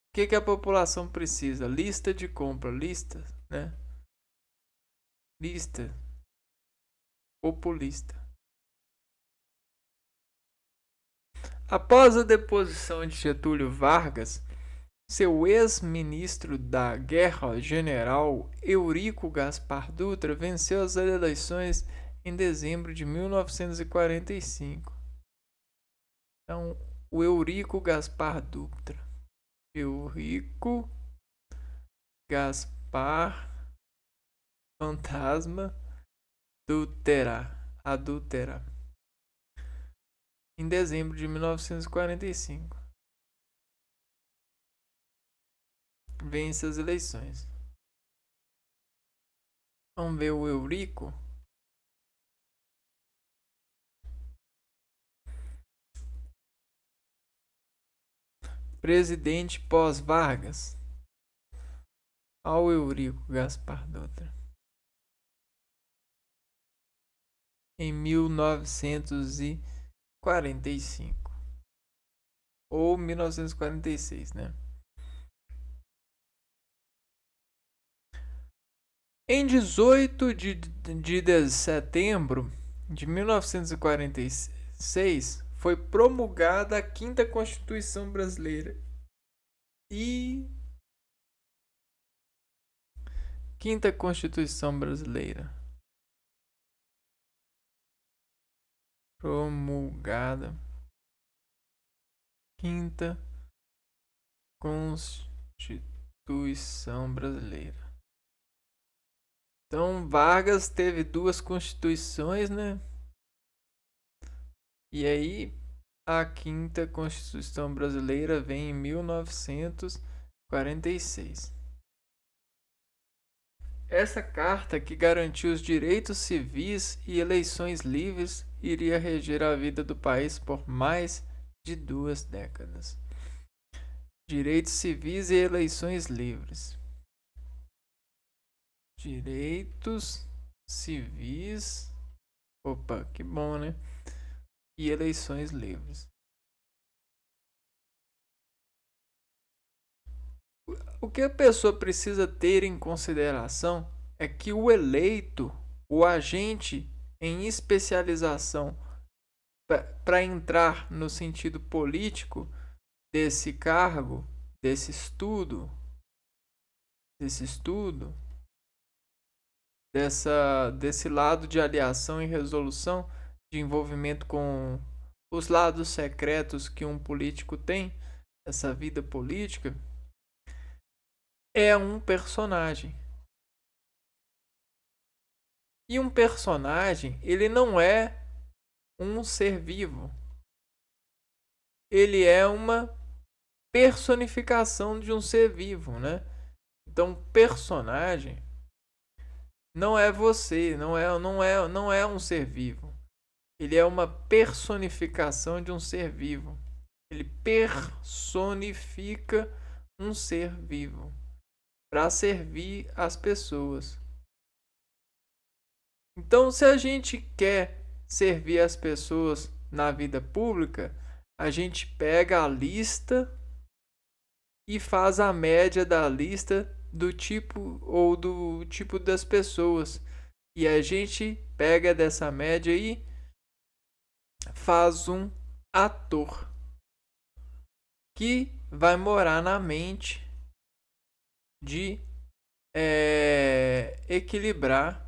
[SPEAKER 1] O que a população precisa? Lista de compra, lista, né? Lista populista. Após a deposição de Getúlio Vargas, seu ex-ministro da Guerra, general Eurico Gaspar Dutra, venceu as eleições em dezembro de 1945. Então, o Eurico Gaspar Dutra. Eurico Gaspar Fantasma Dutra. Adúltera. Em dezembro de 1945. Vence as eleições. Vamos ver o Eurico. Presidente pós-Vargas. Ao Eurico Gaspar Dutra. Em 1945. Ou 1946, né? Em 18 de setembro de 1946, foi promulgada a Quinta Constituição Brasileira. E Quinta Constituição Brasileira. Promulgada. Quinta Constituição brasileira. Então, Vargas teve 2 constituições, né? E aí, a 5ª Constituição brasileira vem em 1946. Essa carta, que garantiu os direitos civis e eleições livres, iria reger a vida do país por mais de 2 décadas. Direitos civis e eleições livres. Direitos civis. Opa, que bom, né? E eleições livres. O que a pessoa precisa ter em consideração é que o eleito, o agente em especialização para entrar no sentido político desse cargo, desse estudo, desse lado de aliação e resolução, de envolvimento com os lados secretos que um político tem, essa vida política, é um personagem. E um personagem, ele não é um ser vivo. Ele é uma personificação de um ser vivo, né? Então, personagem não é você, não é um ser vivo. Ele é uma personificação de um ser vivo. Ele personifica um ser vivo para servir as pessoas. Então, se a gente quer servir as pessoas na vida pública, a gente pega a lista e faz a média da lista do tipo das pessoas. E a gente pega dessa média e faz um ator que vai morar na mente de equilibrar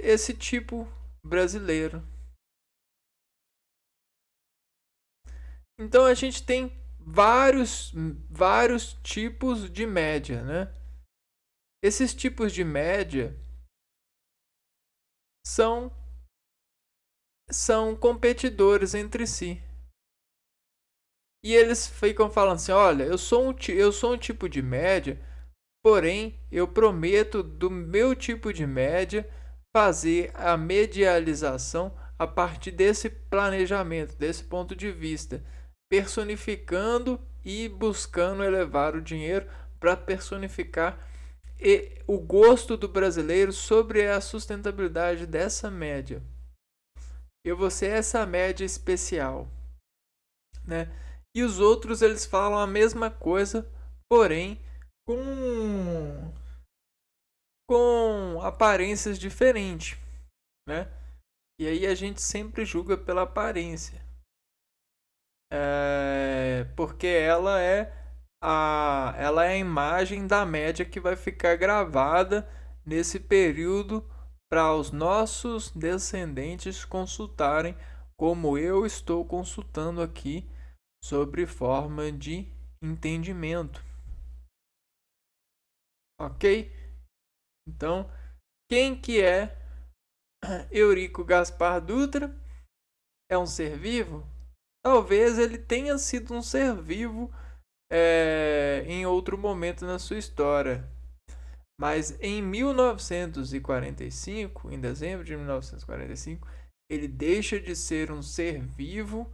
[SPEAKER 1] esse tipo brasileiro. Então a gente tem vários tipos de média, né? Esses tipos de média são competidores entre si. E eles ficam falando assim: olha, eu sou um tipo de média, porém eu prometo do meu tipo de média fazer a medialização a partir desse planejamento, desse ponto de vista, personificando e buscando elevar o dinheiro para personificar o gosto do brasileiro sobre a sustentabilidade dessa média. Eu vou ser essa média especial, né? E os outros, eles falam a mesma coisa, porém com aparências diferentes, né? E aí a gente sempre julga pela aparência, porque ela é a imagem da média que vai ficar gravada nesse período para os nossos descendentes consultarem, como eu estou consultando aqui, sobre forma de entendimento. Ok? Então, quem que é Eurico Gaspar Dutra? É um ser vivo? Talvez ele tenha sido um ser vivo em outro momento na sua história. Mas em 1945, em dezembro de 1945, ele deixa de ser um ser vivo,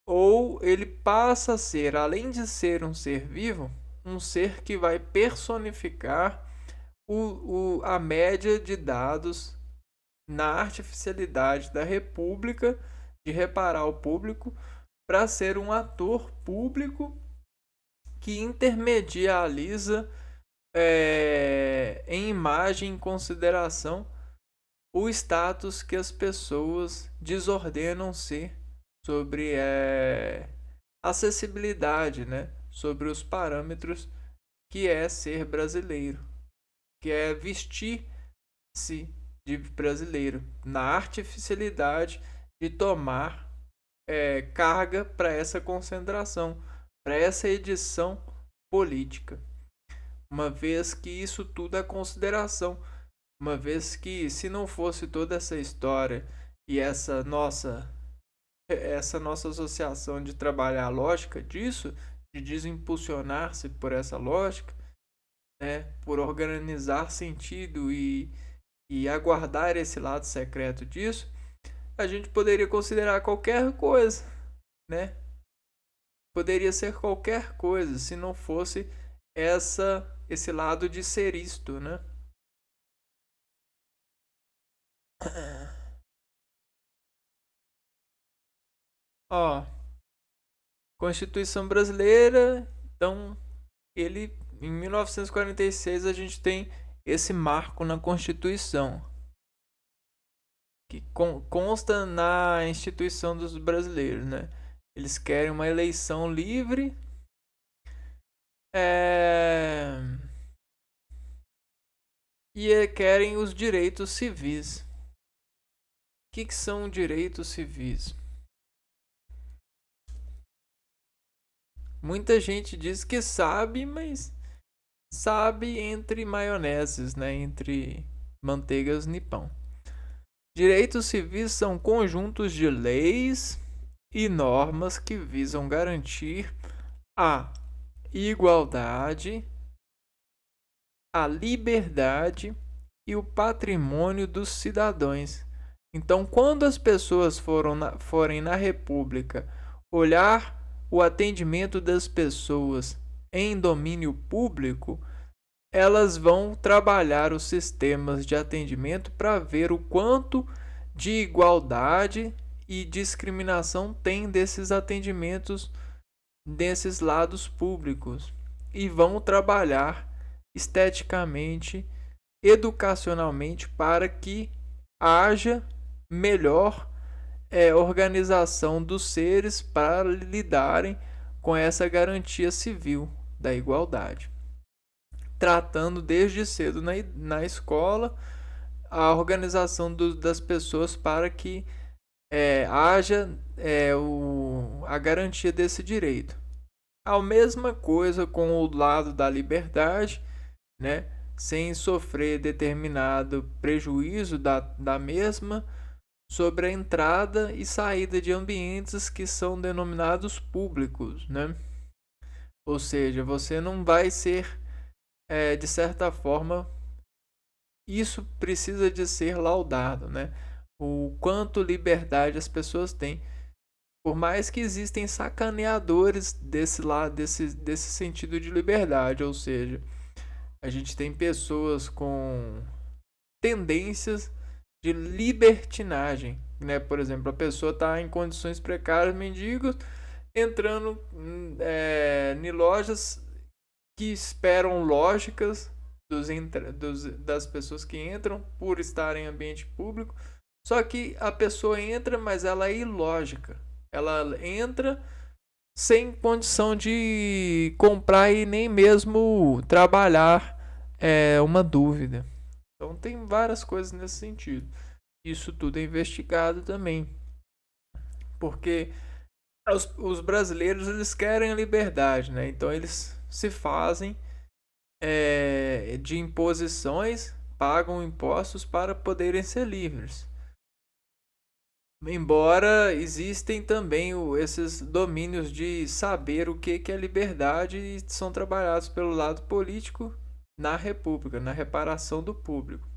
[SPEAKER 1] ou ele passa a ser, além de ser um ser vivo, um ser que vai personificar a média de dados na artificialidade da República, de reparar o público, para ser um ator público que intermedializa em imagem e consideração o status que as pessoas desordenam ser sobre acessibilidade, né? Sobre os parâmetros que é ser brasileiro, que é vestir-se de brasileiro, na artificialidade de tomar carga para essa concentração, para essa edição política. Uma vez que isso tudo é consideração, uma vez que se não fosse toda essa história e essa nossa associação de trabalhar a lógica disso, de desimpulsionar-se por essa lógica, né, por organizar sentido e aguardar esse lado secreto disso, a gente poderia considerar qualquer coisa, né? Poderia ser qualquer coisa se não fosse esse lado de ser isto, né? Ó, Constituição Brasileira, então ele em 1946 a gente tem esse marco na Constituição que consta na instituição dos brasileiros, né? Eles querem uma eleição livre, é... e querem os direitos civis. O que são direitos civis? Muita gente diz que sabe, mas sabe entre maioneses, né? Entre manteigas nipão. Direitos civis são conjuntos de leis e normas que visam garantir a igualdade, a liberdade e o patrimônio dos cidadãos. Então, quando as pessoas forem na República olhar o atendimento das pessoas em domínio público, elas vão trabalhar os sistemas de atendimento para ver o quanto de igualdade e discriminação tem desses atendimentos, desses lados públicos, e vão trabalhar esteticamente, educacionalmente, para que haja melhor organização dos seres para lidarem com essa garantia civil da igualdade, tratando desde cedo na escola a organização das pessoas para que haja a garantia desse direito. A mesma coisa com o lado da liberdade, né? Sem sofrer determinado prejuízo da mesma sobre a entrada e saída de ambientes que são denominados públicos, né? Ou seja, você não vai ser, de certa forma, isso precisa de ser laudado, né? O quanto liberdade as pessoas têm. Por mais que existem sacaneadores desse lado, desse sentido de liberdade, ou seja, a gente tem pessoas com tendências de libertinagem, né? Por exemplo, a pessoa está em condições precárias, mendigos, entrando em lojas que esperam lógicas das pessoas que entram por estar em ambiente público. Só que a pessoa entra, mas ela é ilógica. Ela entra sem condição de comprar e nem mesmo trabalhar uma dúvida. Então tem várias coisas nesse sentido. Isso tudo é investigado também. Porque os brasileiros eles querem a liberdade, né? Então eles se fazem de imposições, pagam impostos para poderem ser livres. Embora existem também esses domínios de saber o que é liberdade e são trabalhados pelo lado político na República, na reparação do público.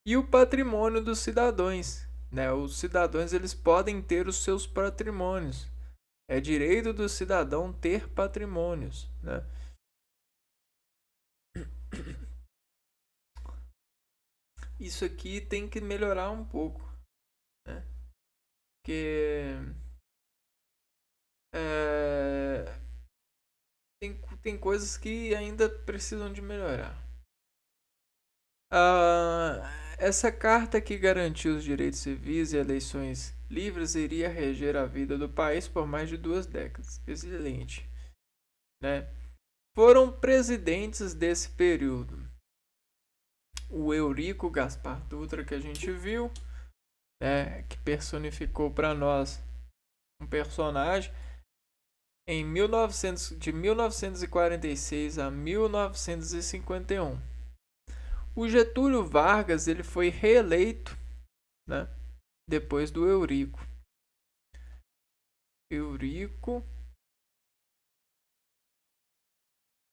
[SPEAKER 1] E o patrimônio dos cidadãos, né? Os cidadãos eles podem ter os seus patrimônios. É direito do cidadão ter patrimônios, né? Isso aqui tem que melhorar um pouco, né? Porque tem coisas que ainda precisam de melhorar. Essa carta que garantiu os direitos civis e eleições livres iria reger a vida do país por mais de 2 décadas. Excelente, né? Foram presidentes desse período o Eurico Gaspar Dutra que a gente viu, né, que personificou para nós um personagem em 1900, de 1946 a 1951. O Getúlio Vargas ele foi reeleito, né, depois do Eurico. Eurico,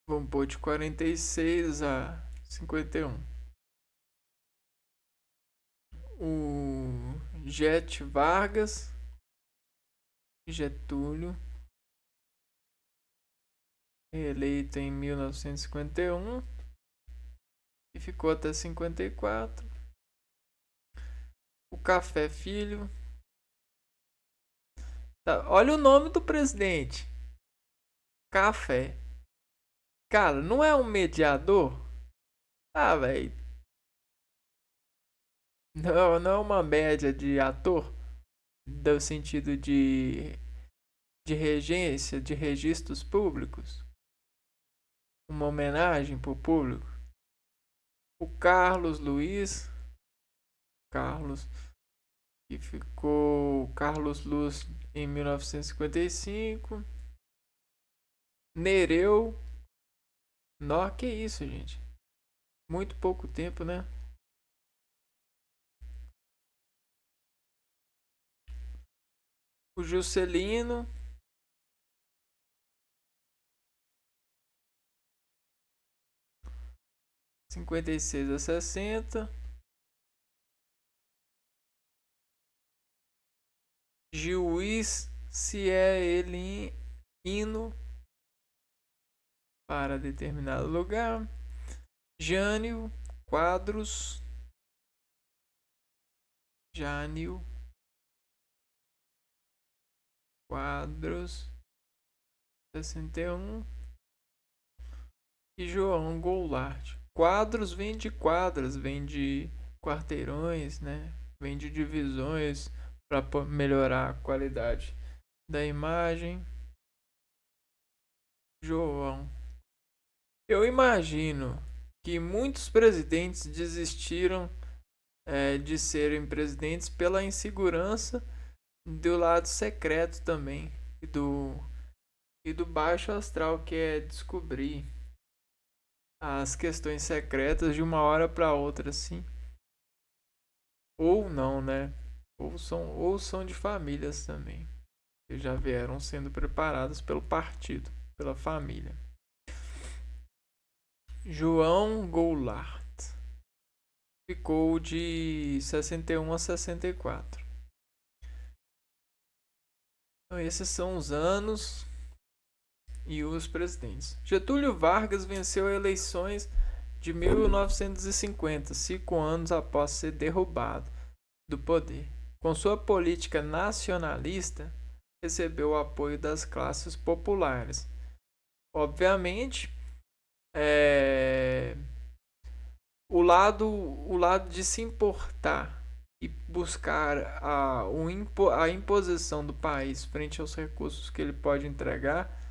[SPEAKER 1] vamos pôr de 46 a 51. O Vargas, Getúlio, reeleito em 1951 e ficou até 54. O Café Filho. Tá, olha o nome do presidente. Café. Cara, não é um mediador? Ah, velho. Não, não é uma média de ator? No sentido de regência, de registros públicos? Uma homenagem pro público? O Carlos Luiz. Carlos. Que ficou Carlos Luz em 1955. Nereu. Nó, que isso, gente. Muito pouco tempo, né? O Juscelino. 56 a 60. Juiz, se é ele hino para determinado lugar. Jânio Quadros. Jânio Quadros 61. E João Goulart. Quadros vem de quadras, vem de quarteirões, né? Vem de divisões para melhorar a qualidade da imagem. João. Eu imagino que muitos presidentes desistiram de serem presidentes pela insegurança do lado secreto também e do baixo astral, que é descobrir as questões secretas de uma hora para outra, assim. Ou não, né? Ou são de famílias também, que já vieram sendo preparadas pelo partido, pela família. João Goulart ficou de 61 a 64. Então, esses são os anos e os presidentes. Getúlio Vargas venceu eleições de 1950, 5 anos após ser derrubado do poder. Com sua política nacionalista, recebeu o apoio das classes populares. Obviamente, é, o lado de se importar e buscar a imposição do país frente aos recursos que ele pode entregar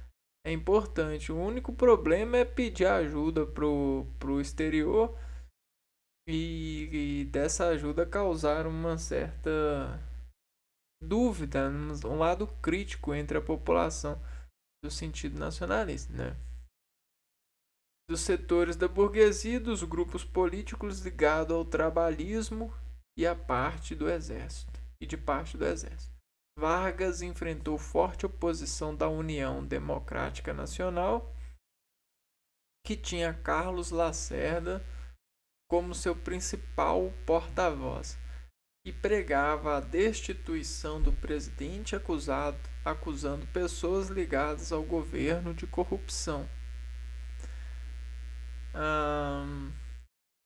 [SPEAKER 1] é importante. O único problema é pedir ajuda pro exterior e dessa ajuda causar uma certa dúvida, um lado crítico entre a população do sentido nacionalista, né? Dos setores da burguesia e dos grupos políticos ligados ao trabalhismo e a parte do exército e de parte do exército. Vargas enfrentou forte oposição da União Democrática Nacional, que tinha Carlos Lacerda como seu principal porta-voz e pregava a destituição do presidente acusando pessoas ligadas ao governo de corrupção.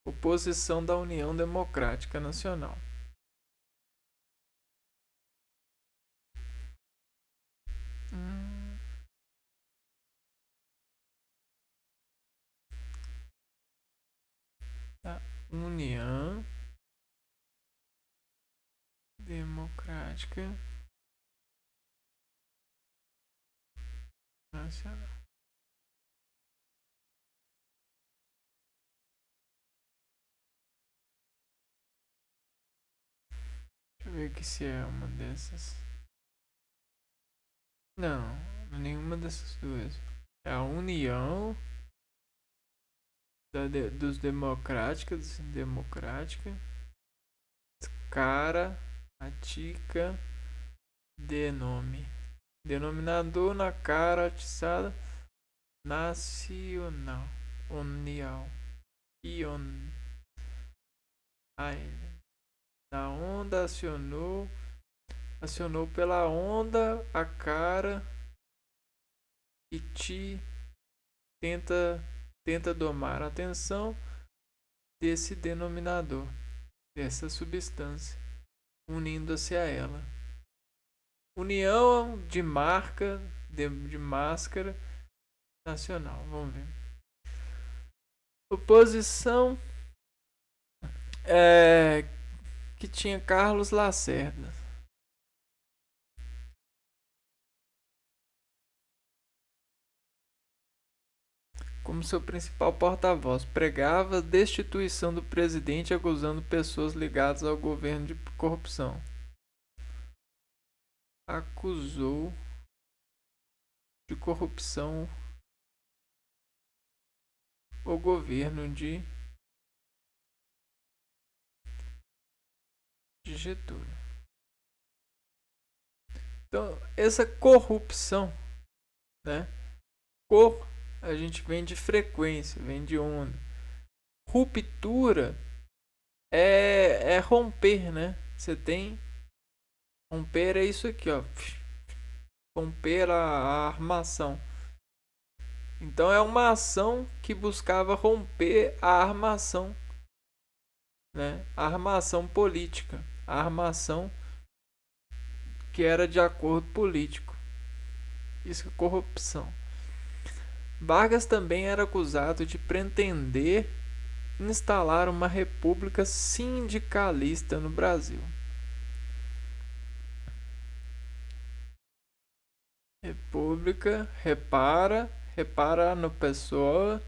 [SPEAKER 1] Oposição da União Democrática Nacional. Da União Democrática Nacional. ver aqui se é uma dessas. Não, nenhuma dessas duas. É a União dos Democráticos, Democrática, cara, atica, denominador na cara, atiçada, nacional, união, ion, a onda acionou pela onda a cara e tenta domar a atenção desse denominador, dessa substância, unindo-se a ela. União de marca, de máscara nacional. Vamos ver. Oposição que tinha Carlos Lacerda como seu principal porta-voz. Pregava a destituição do presidente, acusando pessoas ligadas ao governo de corrupção. Acusou de corrupção o governo de Getúlio. Então, essa corrupção, né? A gente vem de frequência, vem de onda. Ruptura é romper, né? Você tem romper é isso aqui, ó. Romper a armação. Então é uma ação que buscava romper a armação, né? A armação política, a armação que era de acordo político. Isso é corrupção. Vargas também era acusado de pretender instalar uma república sindicalista no Brasil. República, repara na pessoa,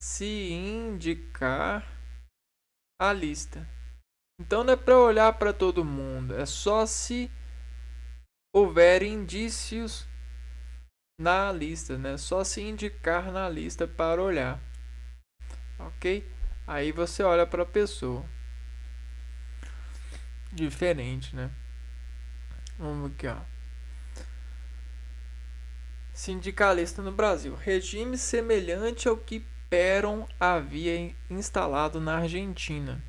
[SPEAKER 1] se indicar a lista. Então não é para olhar para todo mundo, é só se houver indícios na lista, né? Só se indicar na lista para olhar, ok? Aí você olha para a pessoa. Diferente, né? Vamos aqui, ó. Sindicalista no Brasil. Regime semelhante ao que Perón havia instalado na Argentina.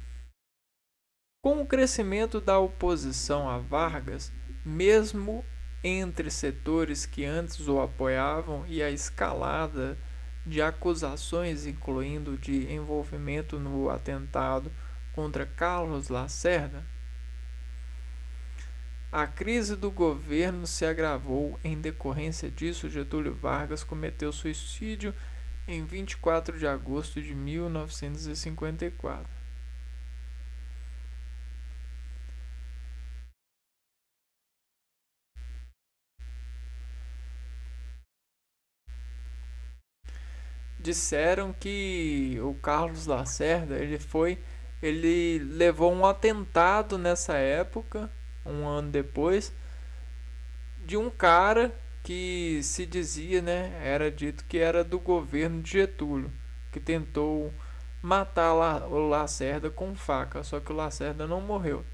[SPEAKER 1] Com o crescimento da oposição a Vargas, mesmo entre setores que antes o apoiavam e a escalada de acusações, incluindo de envolvimento no atentado contra Carlos Lacerda, a crise do governo se agravou. Em decorrência disso, Getúlio Vargas cometeu suicídio em 24 de agosto de 1954. Disseram que o Carlos Lacerda ele levou um atentado nessa época, um ano depois, de um cara que se dizia, né, era dito que era do governo de Getúlio, que tentou matar o Lacerda com faca, só que o Lacerda não morreu.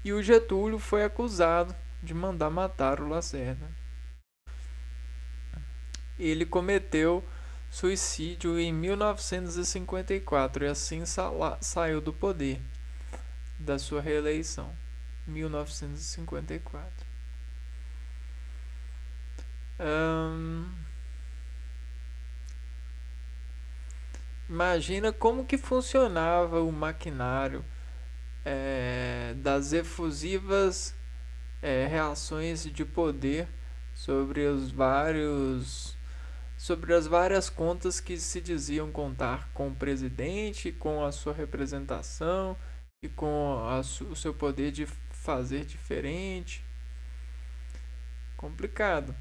[SPEAKER 1] E o Getúlio foi acusado de mandar matar o Lacerda. Ele cometeu suicídio em 1954 e assim saiu do poder da sua reeleição. 1954. Imagina como que funcionava o maquinário das efusivas reações de poder sobre as várias contas que se diziam contar com o presidente, com a sua representação e com o seu poder de fazer diferente. Complicado.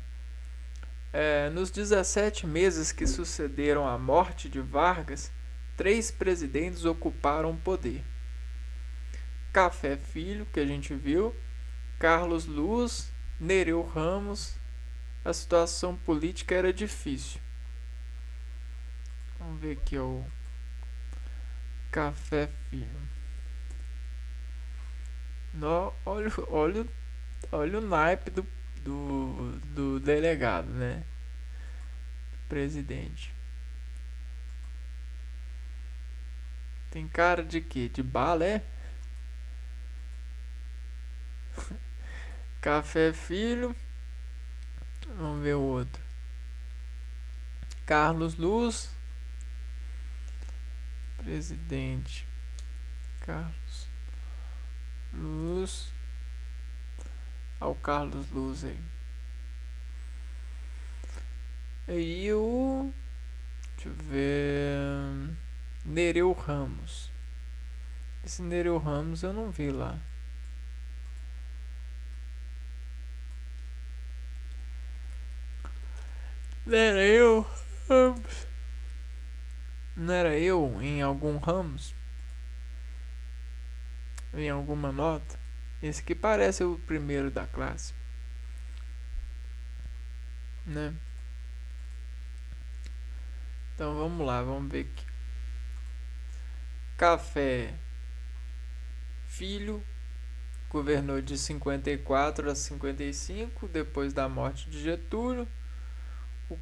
[SPEAKER 1] Nos 17 meses que sucederam à morte de Vargas, 3 presidentes ocuparam o poder. Café Filho, que a gente viu, Carlos Luz, Nereu Ramos. A situação política era difícil. Vamos ver aqui o Café Filho. No, olha o naipe do delegado, né? Presidente. Tem cara de quê? De bala, é? Café Filho. Vamos ver o outro. Carlos Luz. Presidente. Carlos Luz. Olha o Carlos Luz aí. Aí o... Deixa eu ver... Nereu Ramos. Esse Nereu Ramos eu não vi lá. Não era eu, Ramos. Não era eu em algum Ramos? Em alguma nota? Esse aqui parece o primeiro da classe, né? Então vamos lá, vamos ver aqui. Café Filho governou de 54 a 55, depois da morte de Getúlio. O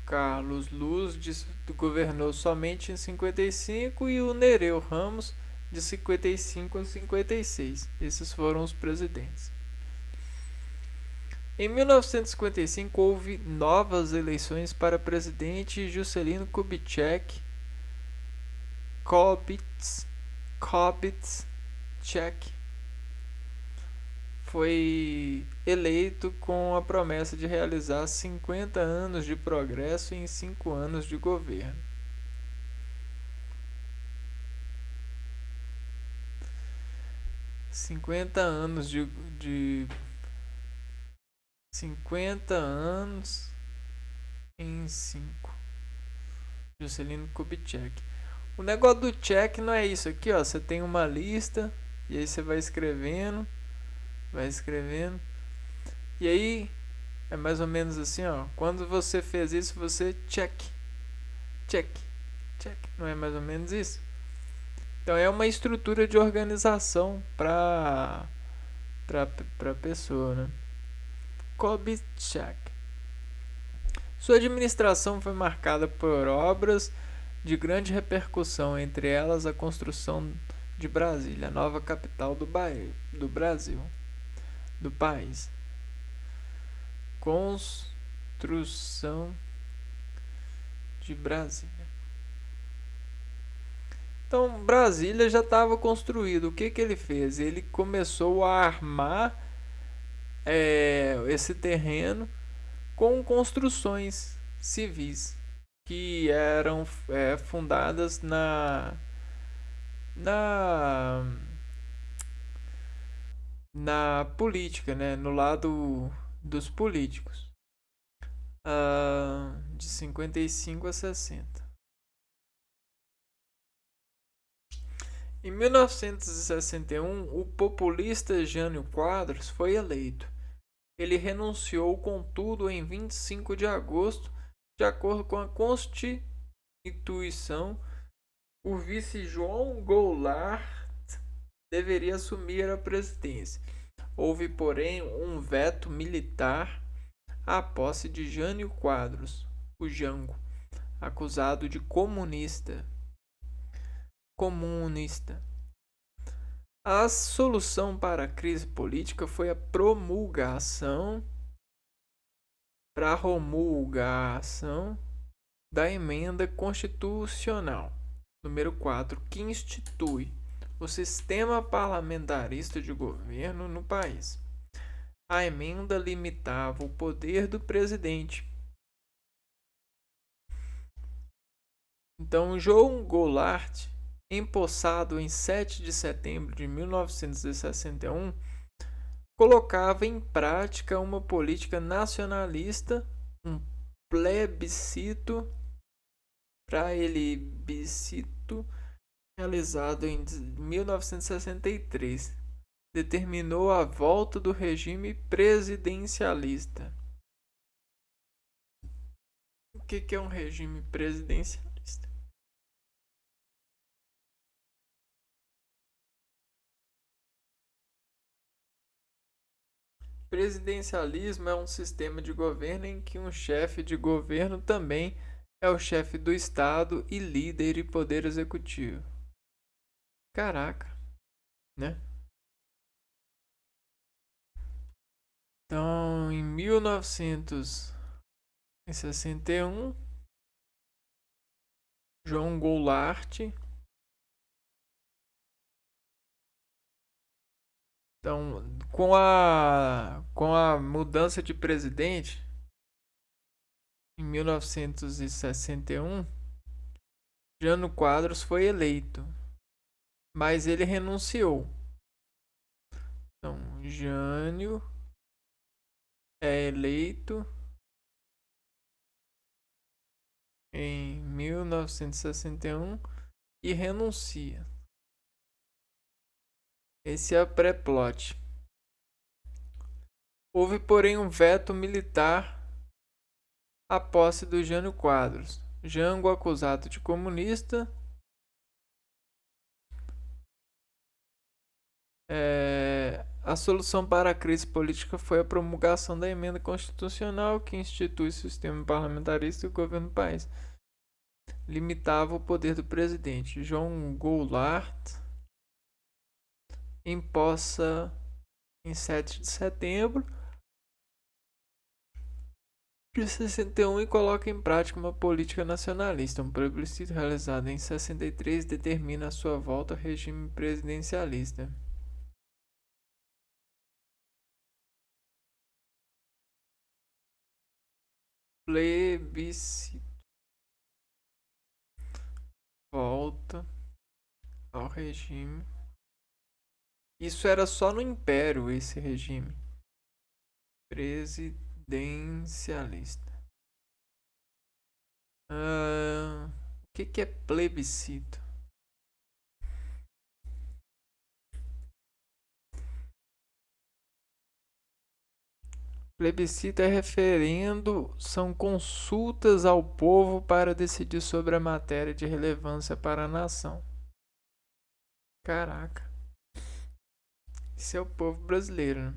[SPEAKER 1] Carlos Luz governou somente em 55 e o Nereu Ramos de 55 a 56. Esses foram os presidentes. Em 1955 houve novas eleições para presidente. Juscelino Kubitschek foi eleito com a promessa de realizar 50 anos de progresso em 5 anos de governo. Cinquenta anos de 50 anos em 5. Juscelino Kubitschek. O negócio do check não é isso aqui, ó. Você tem uma lista e aí você vai escrevendo. E aí é mais ou menos assim, ó. Quando você fez isso, você check. Não é mais ou menos isso? Então é uma estrutura de organização para pessoa, né? Kubitschek. Sua administração foi marcada por obras de grande repercussão, entre elas a construção de Brasília, a nova capital do Brasil, do país. Construção de Brasília. Então, Brasília já estava construído. O que ele fez? Ele começou a armar esse terreno com construções civis que eram fundadas na política, né? No lado dos políticos, de 55 a 60. Em 1961, o populista Jânio Quadros foi eleito. Ele renunciou, contudo, em 25 de agosto, de acordo com a Constituição. O vice João Goulart deveria assumir a presidência. Houve, porém, um veto militar à posse de Jânio Quadros, o Jango, acusado de comunista. A solução para a crise política foi a promulgação da emenda constitucional número 4, que institui o sistema parlamentarista de governo no país. A emenda limitava o poder do presidente. Então, João Goulart, empossado em 7 de setembro de 1961, colocava em prática uma política nacionalista, um plebiscito realizado em 1963, determinou a volta do regime presidencialista. O que é um regime presidencialista? Presidencialismo é um sistema de governo em que um chefe de governo também é o chefe do Estado e líder e poder executivo. Caraca, né? Então, em 1961, João Goulart. Então, com a mudança de presidente em 1961, Jânio Quadros foi eleito, mas ele renunciou. Então, Jânio é eleito em 1961 e renuncia. Esse é o pré-plot. Houve, porém, um veto militar à posse do Jânio Quadros. Jango, acusado de comunista, a solução para a crise política foi a promulgação da emenda constitucional que institui o sistema parlamentarista e o governo do país. Limitava o poder do presidente. João Goulart empossa em 7 de setembro de 61 e coloca em prática uma política nacionalista. Um plebiscito realizado em 63 determina a sua volta ao regime presidencialista. Plebiscito. Volta ao regime. Isso era só no Império, esse regime presidencialista. O que é plebiscito? Plebiscito é referendo, são consultas ao povo para decidir sobre a matéria de relevância para a nação. Caraca. Esse é o povo brasileiro, né?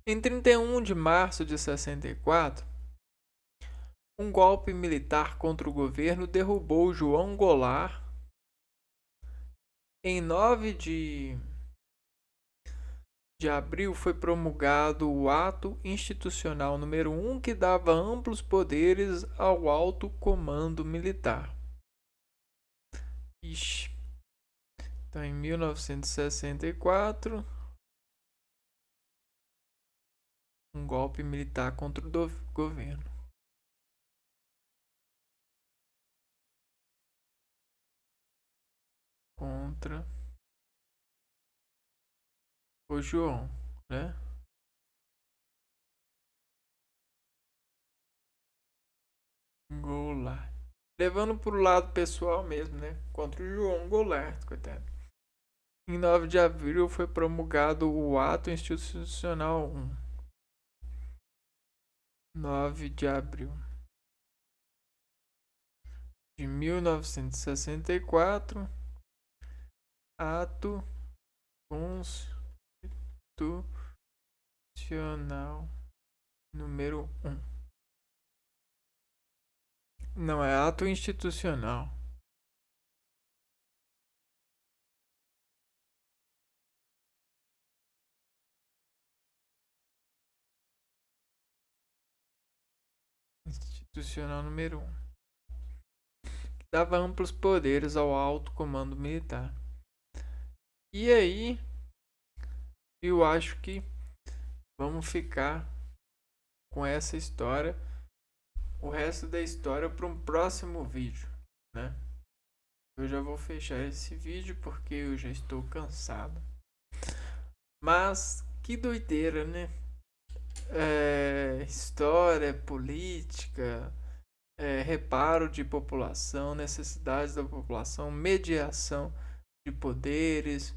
[SPEAKER 1] Em 31 de março de 64, um golpe militar contra o governo derrubou João Goulart. Em 9 de abril foi promulgado o Ato Institucional número 1, que dava amplos poderes ao alto comando militar. Ixi. Então, em 1964, um golpe militar contra o governo. Contra o João, né? Goulart. Levando pro lado pessoal mesmo, né? Contra o João Goulart, coitado. Em 9 de abril foi promulgado o Ato Institucional 1. 9 de abril de 1964. Ato Constitucional número 1. Não, é ato institucional. Institucional número 1. Que dava amplos poderes ao alto comando militar. E aí, eu acho que vamos ficar com essa história, o resto da história, para um próximo vídeo, né? Eu já vou fechar esse vídeo porque eu já estou cansado. Mas que doideira, né? História, política, reparo de população, necessidades da população, mediação de poderes,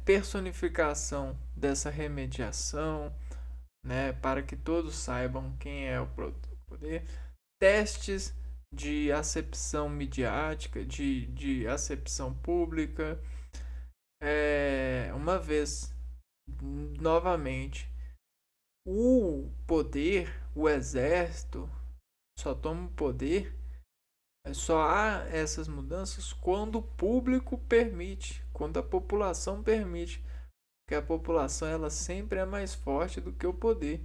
[SPEAKER 1] personificação dessa remediação, né, para que todos saibam quem é o poder, testes de acepção midiática, de acepção pública. Uma vez, novamente, o poder, o exército, só toma o poder, só há essas mudanças quando o público permite, quando a população permite, porque a população ela sempre é mais forte do que o poder.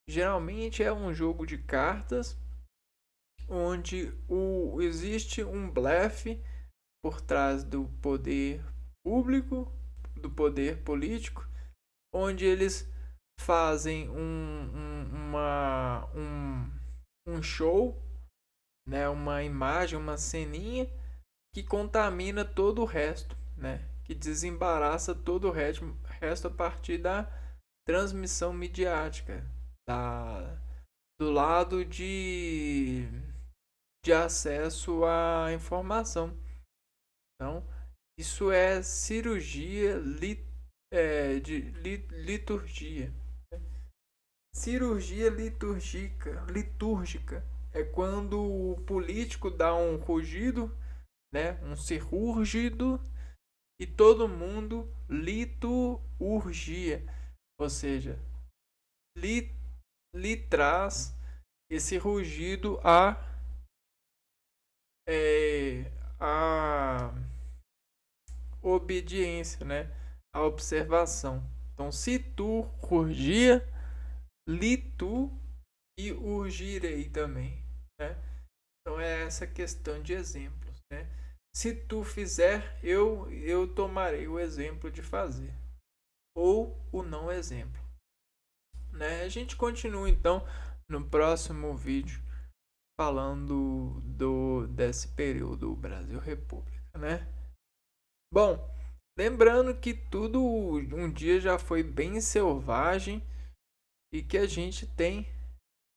[SPEAKER 1] Geralmente é um jogo de cartas onde existe um blefe por trás do poder público, do poder político, onde eles fazem um show, né, uma imagem, uma ceninha que contamina todo o resto, né, que desembaraça todo o resto a partir da transmissão midiática, do lado de acesso à informação. Então, isso é cirurgia de liturgia. Cirurgia litúrgica é quando o político dá um rugido, né, um cirúrgido, e todo mundo liturgia, ou seja, lhe traz esse rugido a obediência, né? A observação. Então, liturgia, litu e urgirei também, né? Então é essa questão de exemplos, né? Se tu fizer, eu tomarei o exemplo de fazer, ou o não exemplo, né? A gente continua então no próximo vídeo falando desse período Brasil República, né? Bom, lembrando que tudo um dia já foi bem selvagem e que a gente tem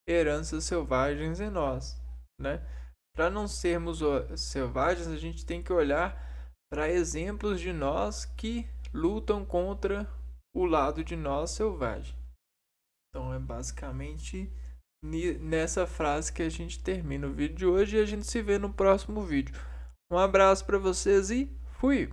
[SPEAKER 1] heranças selvagens em nós, né? Para não sermos selvagens, a gente tem que olhar para exemplos de nós que lutam contra o lado de nós selvagem. Então é basicamente nessa frase que a gente termina o vídeo de hoje e a gente se vê no próximo vídeo. Um abraço para vocês e fui!